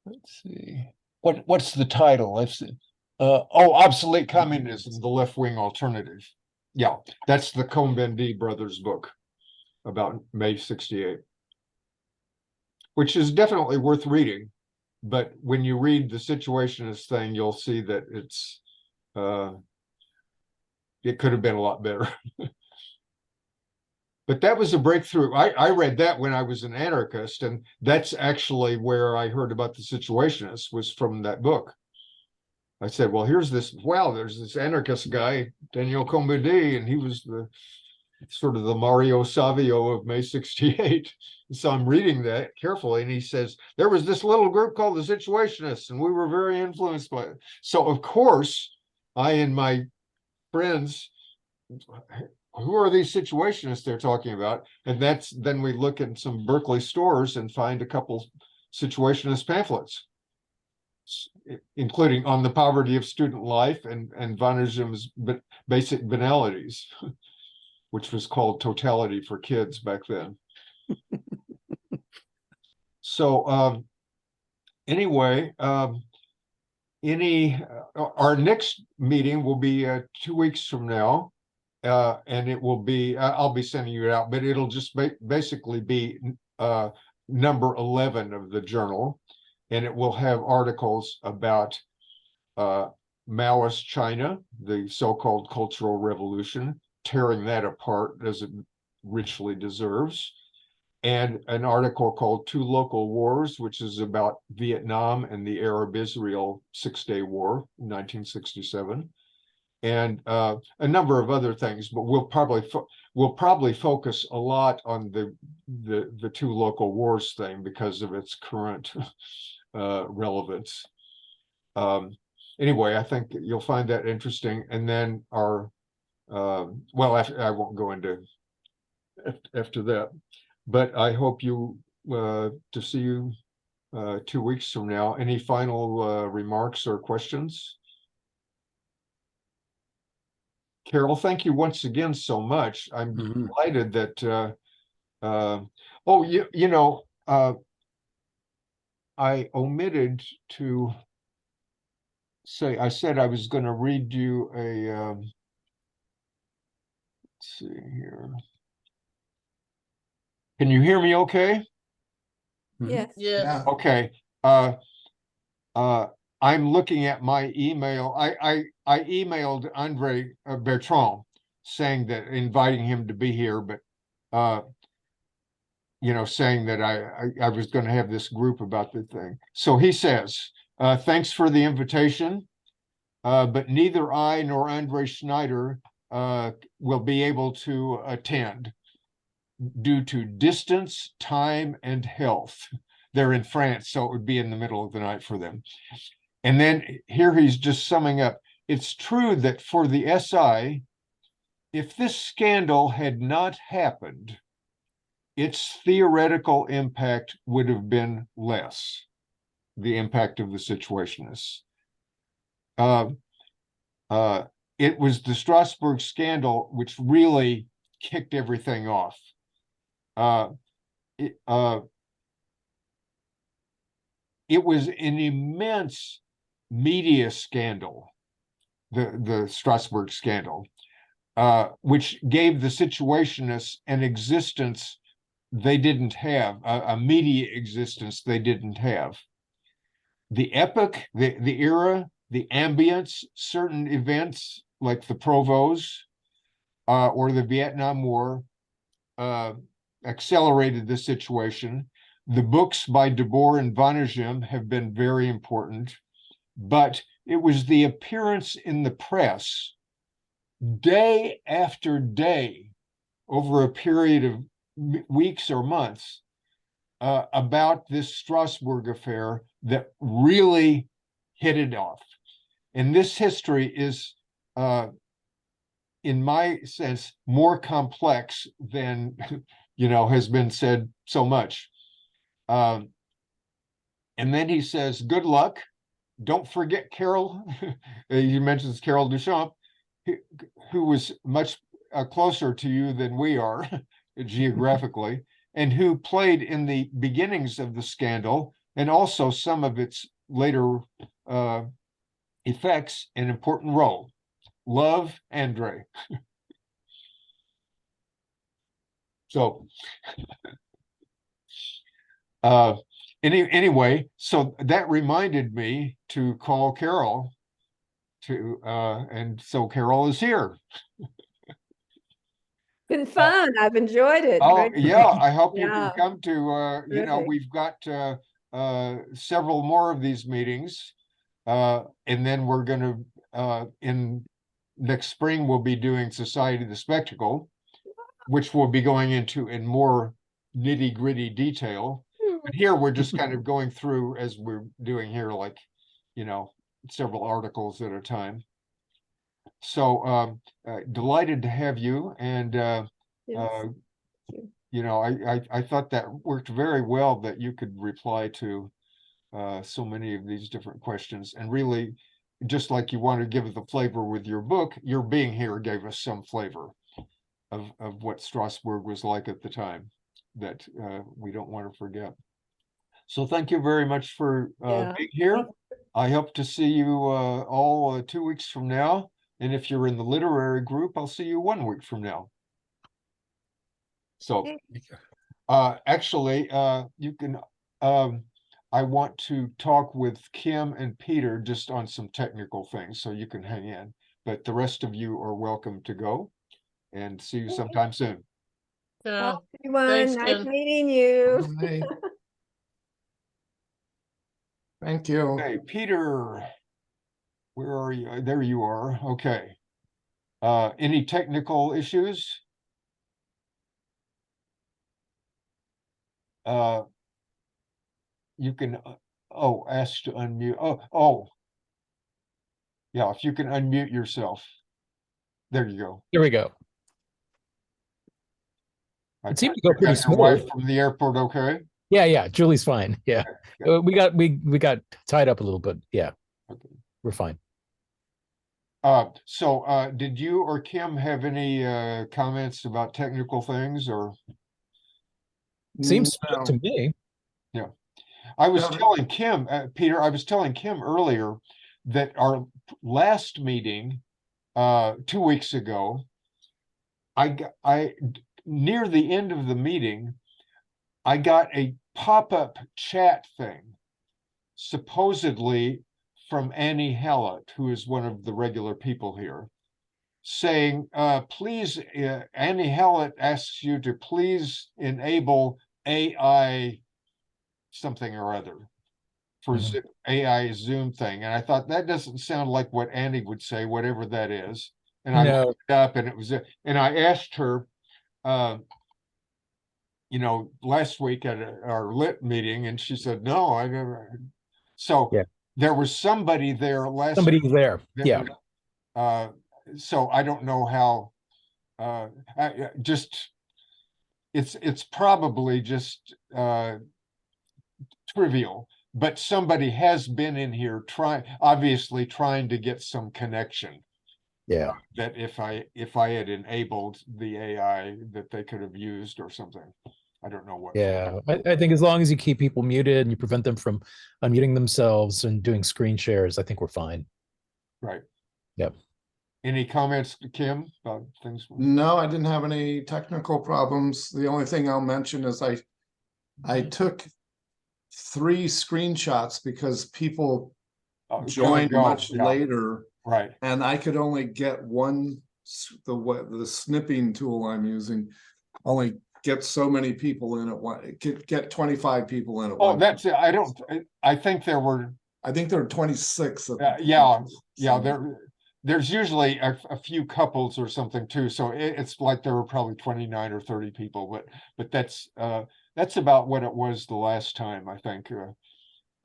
let's see. What's the title? Let's see. Obsolete Communism, the Left-Wing Alternative. Yeah, that's the Cohn-Bendit brothers book about May 68, which is definitely worth reading. But when you read the Situationist thing, you'll see that it could have been a lot better. But that was a breakthrough. I read that when I was an anarchist, and that's actually where I heard about the Situationists, was from that book. I said, well, there's this anarchist guy, Daniel Cohn-Bendit, and he was the sort of the Mario Savio of May 68. So I'm reading that carefully, and he says, there was this little group called the Situationists, and we were very influenced by it. So of course, I and my friends, who are these Situationists they're talking about? And then we look in some Berkeley stores and find a couple Situationist pamphlets, including On the Poverty of Student Life and Vanagim's Basic Banalities, which was called Totality for Kids back then. So anyway, our next meeting will be 2 weeks from now. And it will be, I'll be sending you it out, but it'll just basically be number 11 of the journal. And it will have articles about Maoist China, the so-called Cultural Revolution, tearing that apart as it richly deserves. And an article called Two Local Wars, which is about Vietnam and the Arab-Israel Six-Day War in 1967. And a number of other things, but we'll probably focus a lot on the two local wars thing because of its current relevance. Anyway, I think you'll find that interesting. And then I won't go into after that, but I hope to see you 2 weeks from now. Any final remarks or questions? Carol, thank you once again so much. I'm delighted that I omitted to say, I said I was going to read you a let's see here. Can you hear me okay? Yes. Yeah. Okay. I'm looking at my email. I emailed Andre Bertrand saying that, inviting him to be here, but saying that I was going to have this group about the thing. So he says, thanks for the invitation, but neither I nor Andre Schneider will be able to attend due to distance, time, and health. They're in France, so it would be in the middle of the night for them. And then here he's just summing up. It's true that for the SI, if this scandal had not happened, its theoretical impact would have been less, the impact of the Situationists. It was the Strasbourg Scandal which really kicked everything off. It was an immense media scandal, the Strasbourg Scandal, which gave the Situationists an existence they didn't have, a media existence they didn't have. The epoch, the era, the ambience, certain events like the Provos or the Vietnam War accelerated the situation. The books by Debord and Vanagim have been very important, but it was the appearance in the press day after day over a period of weeks or months about this Strasbourg affair that really hit it off. And this history is, in my sense, more complex than has been said so much. And then he says, good luck. Don't forget Carol. He mentions Carol Duchamp, who was much closer to you than we are geographically, and who played in the beginnings of the scandal and also some of its later effects an important role. Love, Andre. So, anyway, so that reminded me to call Carol and so Carol is here. Been fun. I've enjoyed it. Oh, Great. yeah, I hope you Yeah. can come to, Terrific. we've got several more of these meetings. And then we're gonna, in next spring, we'll be doing Society of the Spectacle, which we'll be going into in more nitty-gritty detail. But here, we're just kind of going through, as we're doing here, like, several articles at a time. So delighted to have you, and Yes. I thought that worked very well, that you could reply to so many of these different questions, and really, just like you want to give it the flavor with your book, your being here gave us some flavor of what Strasbourg was like at the time that we don't want to forget. So thank you very much for Yeah. being here. I hope to see you all 2 weeks from now. And if you're in the literary group, I'll see you 1 week from now. So actually, you can, I want to talk with Kim and Peter just on some technical things, so you can hang in. But the rest of you are welcome to go, and see you sometime soon. Yeah. Everyone, Thanks, nice Ken. meeting you. Bye. Thank you. Hey, Peter, where are you? There you are. Okay. Any technical issues? You can, ask to unmute. Oh. Yeah, if you can unmute yourself. There you go. Here we go. It seemed to go pretty Got your wife smooth. from the airport, okay? Yeah, Julie's fine. Yeah, Okay. we got tied up a little bit. Yeah, Okay. we're fine. So did you or Kim have any comments about technical things, or? Seems smooth to me. Yeah, I was No. telling Kim, Peter, I was telling Kim earlier that our last meeting 2 weeks ago, I near the end of the meeting, I got a pop-up chat thing, supposedly from Annie Hallett, who is one of the regular people here, saying, please, Annie Hallett asks you to please enable AI something or other for AI Zoom thing. And I thought, that doesn't sound like what Annie would say, whatever that is. And I No. looked it up, and it was, and I asked her, last week at our lit meeting, and she said, no, I never. So Yeah. there was somebody there last Somebody week there. that Yeah. so I don't know how, it's probably just trivial, but somebody has been in here obviously trying to get some connection. Yeah. That if I had enabled the AI, that they could have used or something. I don't know what. Yeah, I think as long as you keep people muted and you prevent them from unmuting themselves and doing screen shares, I think we're fine. Right. Yep. Any comments, Kim, about things? No, I didn't have any technical problems. The only thing I'll mention is I took 3 screenshots because people joined much later. Right. And I could only get one, the snipping tool I'm using only gets so many people in at one. It could get 25 people in at one. Oh, that's it. I think there were. I think there are 26. There's usually a few couples or something too. So it's like there were probably 29 or 30 people, but that's about what it was the last time, I think.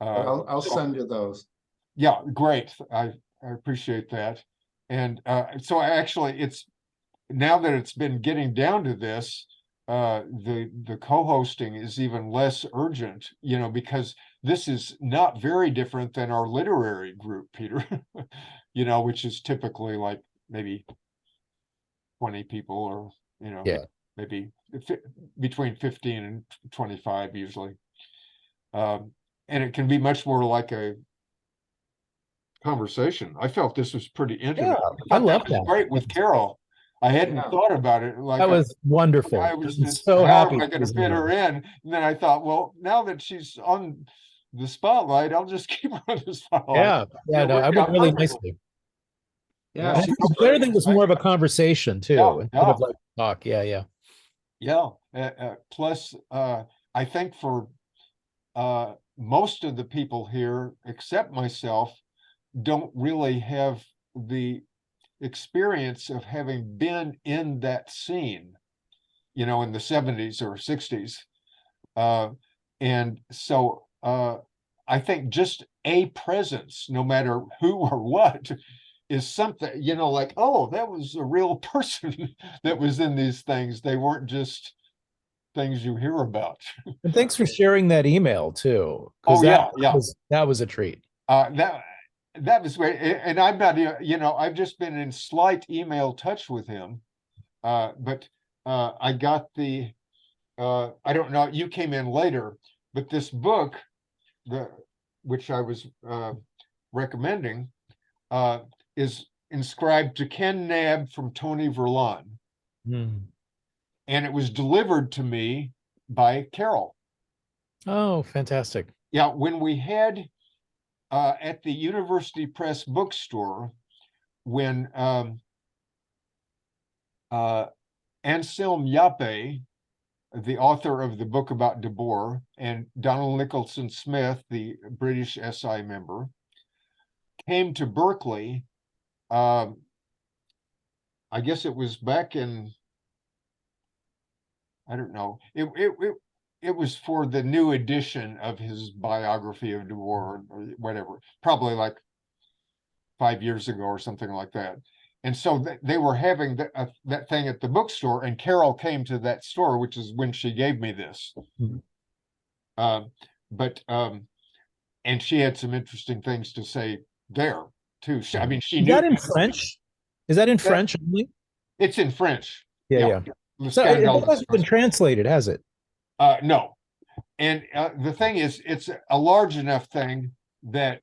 I'll send you those. Yeah, great. I appreciate that. And so actually, it's now that it's been getting down to this, the co-hosting is even less urgent, because this is not very different than our literary group, Peter, which is typically like maybe 20 people, or maybe between 15 and 25 usually. and it can be much more like a conversation. I felt this was pretty intimate. I love was that. great with Carol. I hadn't Yeah. thought about it like That was wonderful. I was I'm just, so how happy am I she going to was fit her in? And then I thought, well, now that she's on the spotlight, I'll just keep her on the spotlight. Yeah, yeah, It no, I worked went out really perfectly. nicely. Yeah, And I she think was the other great. thing was more of a conversation too, Yeah, instead of yeah. like talk. Yeah, yeah. Yeah. Plus, I think for most of the people here, except myself, don't really have the experience of having been in that scene, you know, in the 70s or 60s. And so I think just a presence, no matter who or what, is something, you know, like, oh, that was a real person that was in these things. They weren't just things you hear about. And thanks for sharing that email too, because Oh, yeah, yeah. that was a treat. That was great. And I'm not, you know, I've just been in slight email touch with him. But I got the, I don't know, you came in later, but this book, which I was recommending, is inscribed to Ken Knabb from Tony Verlon. Hmm. And it was delivered to me by Carol. Oh, fantastic. Yeah, when we had at the University Press bookstore, when Anselm Yappe, the author of the book about Debord, and Donald Nicholson Smith, the British SI member, came to Berkeley, I guess it was back in, I don't know, it was for the new edition of his biography of Debord or whatever, probably like 5 years ago or something like that. And so they were having that thing at the bookstore, and Carol came to that store, which is when she gave me this. Mhm. And she had some interesting things to say there too. I mean, she Is knew that in French? Is that in French only? it's in French. Yeah, yeah. The So it Scandal. hasn't been translated, has it? No. And the thing is, it's a large enough thing that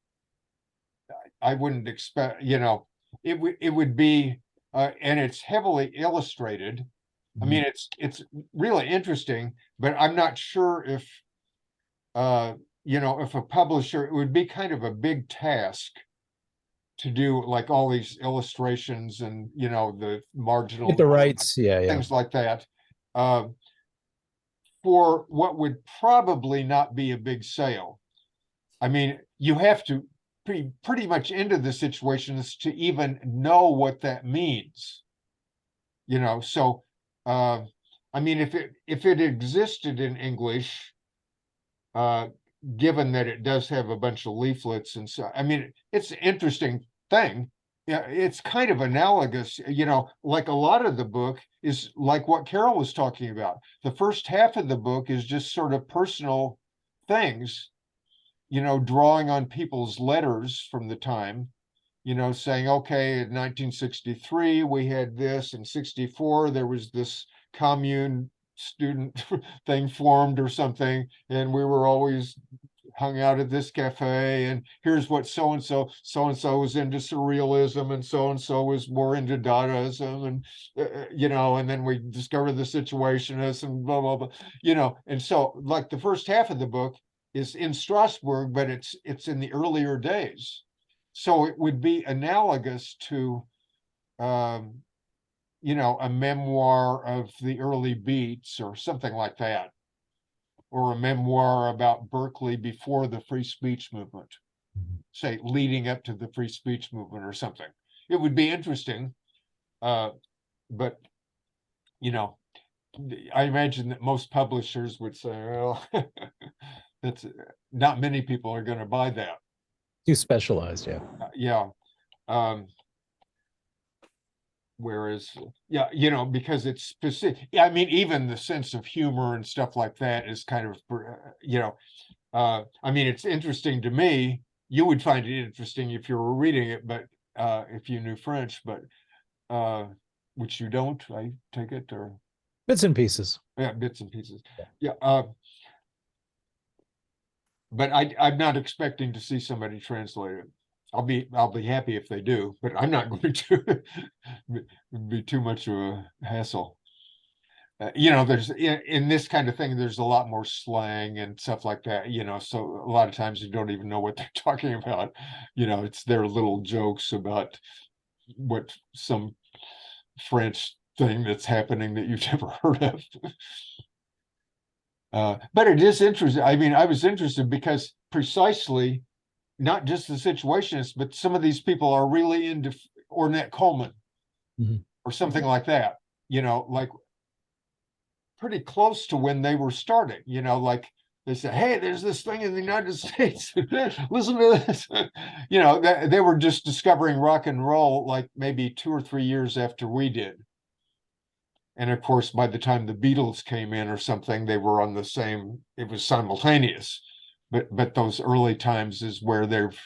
I wouldn't expect, you know, it would be, and it's heavily illustrated. I mean, it's really interesting, but I'm not sure if, you know, if a publisher, it would be kind of a big task to do like all these illustrations and, you know, the marginal Get the rights, yeah, yeah. things like that. For what would probably not be a big sale. I mean, you have to pretty much into the Situationists to even know what that means. You know, so I mean, if it existed in English, given that it does have a bunch of leaflets and so, I mean, it's an interesting thing. Yeah, it's kind of analogous, you know, like a lot of the book is like what Carol was talking about. The first half of the book is just sort of personal things, you know, drawing on people's letters from the time, you know, saying, okay, in 1963, we had this, in 64, there was this commune student thing formed or something, and we were always hung out at this cafe, and here's what so-and-so was into surrealism, and so was more into Dadaism, and you know, and then we discovered the Situationists and blah, blah, blah, you know, and so like the first half of the book is in Strasbourg, but it's in the earlier days. So it would be analogous to, you know, a memoir of the early beats or something like that, or a memoir about Berkeley before the free speech movement, say leading up to the free speech movement or something. It would be interesting, but, you know, I imagine that most publishers would say, well, that's not many people are going to buy that. Too specialized, yeah. Yeah. Whereas, yeah, you know, because it's specific. Yeah, I mean, even the sense of humor and stuff like that is kind of, you know, I mean, it's interesting to me. You would find it interesting if you were reading it, but if you knew French, but which you don't, I take it, or Bits and pieces. yeah, bits and pieces. Yeah. but I'm not expecting to see somebody translate it. I'll be happy if they do, but I'm not going to. It'd be too much of a hassle. There's in this kind of thing, there's a lot more slang and stuff like that, so a lot of times you don't even know what they're talking about. It's their little jokes about what some French thing that's happening that you've never heard of. But it is interesting. I mean, I was interested because precisely not just the Situationists, but some of these people are really into Ornette Coleman or something like that, like pretty close to when they were starting, like they said, hey, there's this thing in the United States. Listen to this. They were just discovering rock and roll like maybe 2 or 3 years after we did. And of course, by the time the Beatles came in or something, they were on the same, it was simultaneous. But those early times is where they've,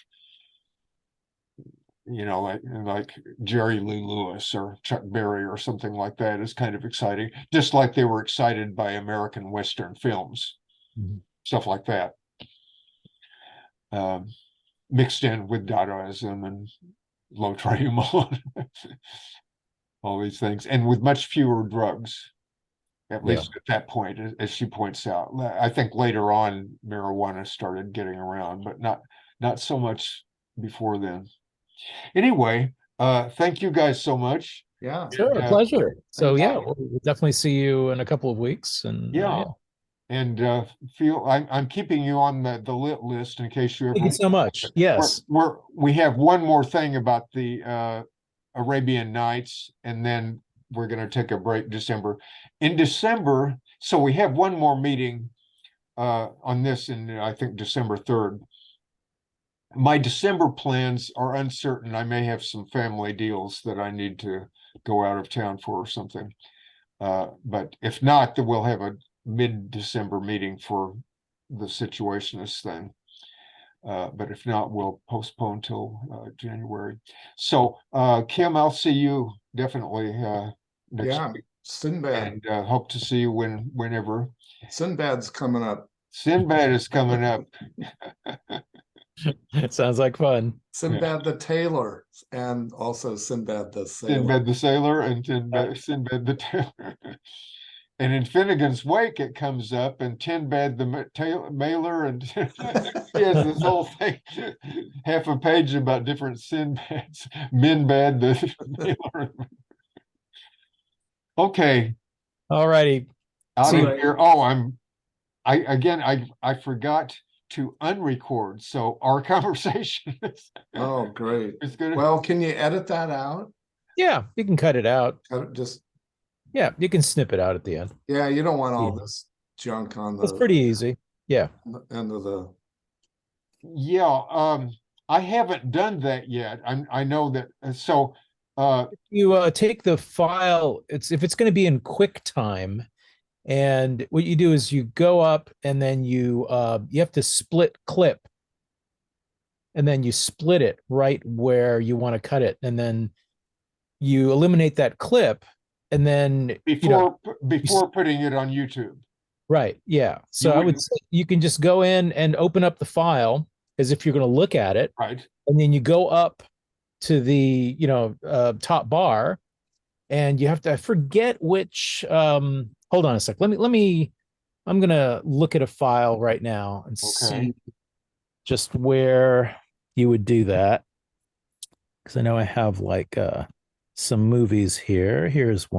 like Jerry Lee Lewis or Chuck Berry or something like that is kind of exciting. Just like they were excited by American Western films, stuff like that. Mixed in with Dadaism and Lautréamont, all these things, and with much fewer drugs. At least at that point, as she points out. I think later on marijuana started getting around, but not so much before then. Anyway, thank you guys so much. Yeah. Sure, a pleasure. So thank yeah, you. we'll definitely see you in a couple of weeks. And And I'm keeping you on the lit list in case you ever. Thank you so much. Yes. We have one more thing about the Arabian Nights, and then we're going to take a break in December. So we have one more meeting on this in, I think, December 3rd. My December plans are uncertain. I may have some family deals that I need to go out of town for or something. But if not, then we'll have a mid-December meeting for the Situationist thing. But if not, we'll postpone till January. So Kim, I'll see you definitely next week. Sinbad. And hope to see you whenever. Sinbad's coming up. Sinbad is coming up. It sounds like fun. Sinbad the tailor, and also Sinbad the sailor. Sinbad the sailor and Sinbad the tailor. And in Finnegan's Wake, it comes up, and Tinbad the mailer, and he has this whole thing, half a page about different Sinbads. Minbad the mailer. Okay. All righty. Out of here. Oh, I forgot to unrecord, so our conversation is great. It's good. Well, can you edit that out? Yeah, you can cut it out. Just yeah, you can snip it out at the end. Yeah, you don't want all this junk on the. It's pretty easy. Yeah. End of the. Yeah, I haven't done that yet. I know that. So you take the file. If it's going to be in QuickTime, and what you do is you go up and then you have to split clip, and then you split it right where you want to cut it, and then you eliminate that clip, and then before putting it on YouTube. Right. Yeah. So I would say you can just go in and open up the file as if you're going to look at it. Right. And then you go up to the, top bar, and you have to, I forget which, hold on a sec. I'm going to look at a file right now and see just where you would do that. Because I know I have like some movies here. Here's one.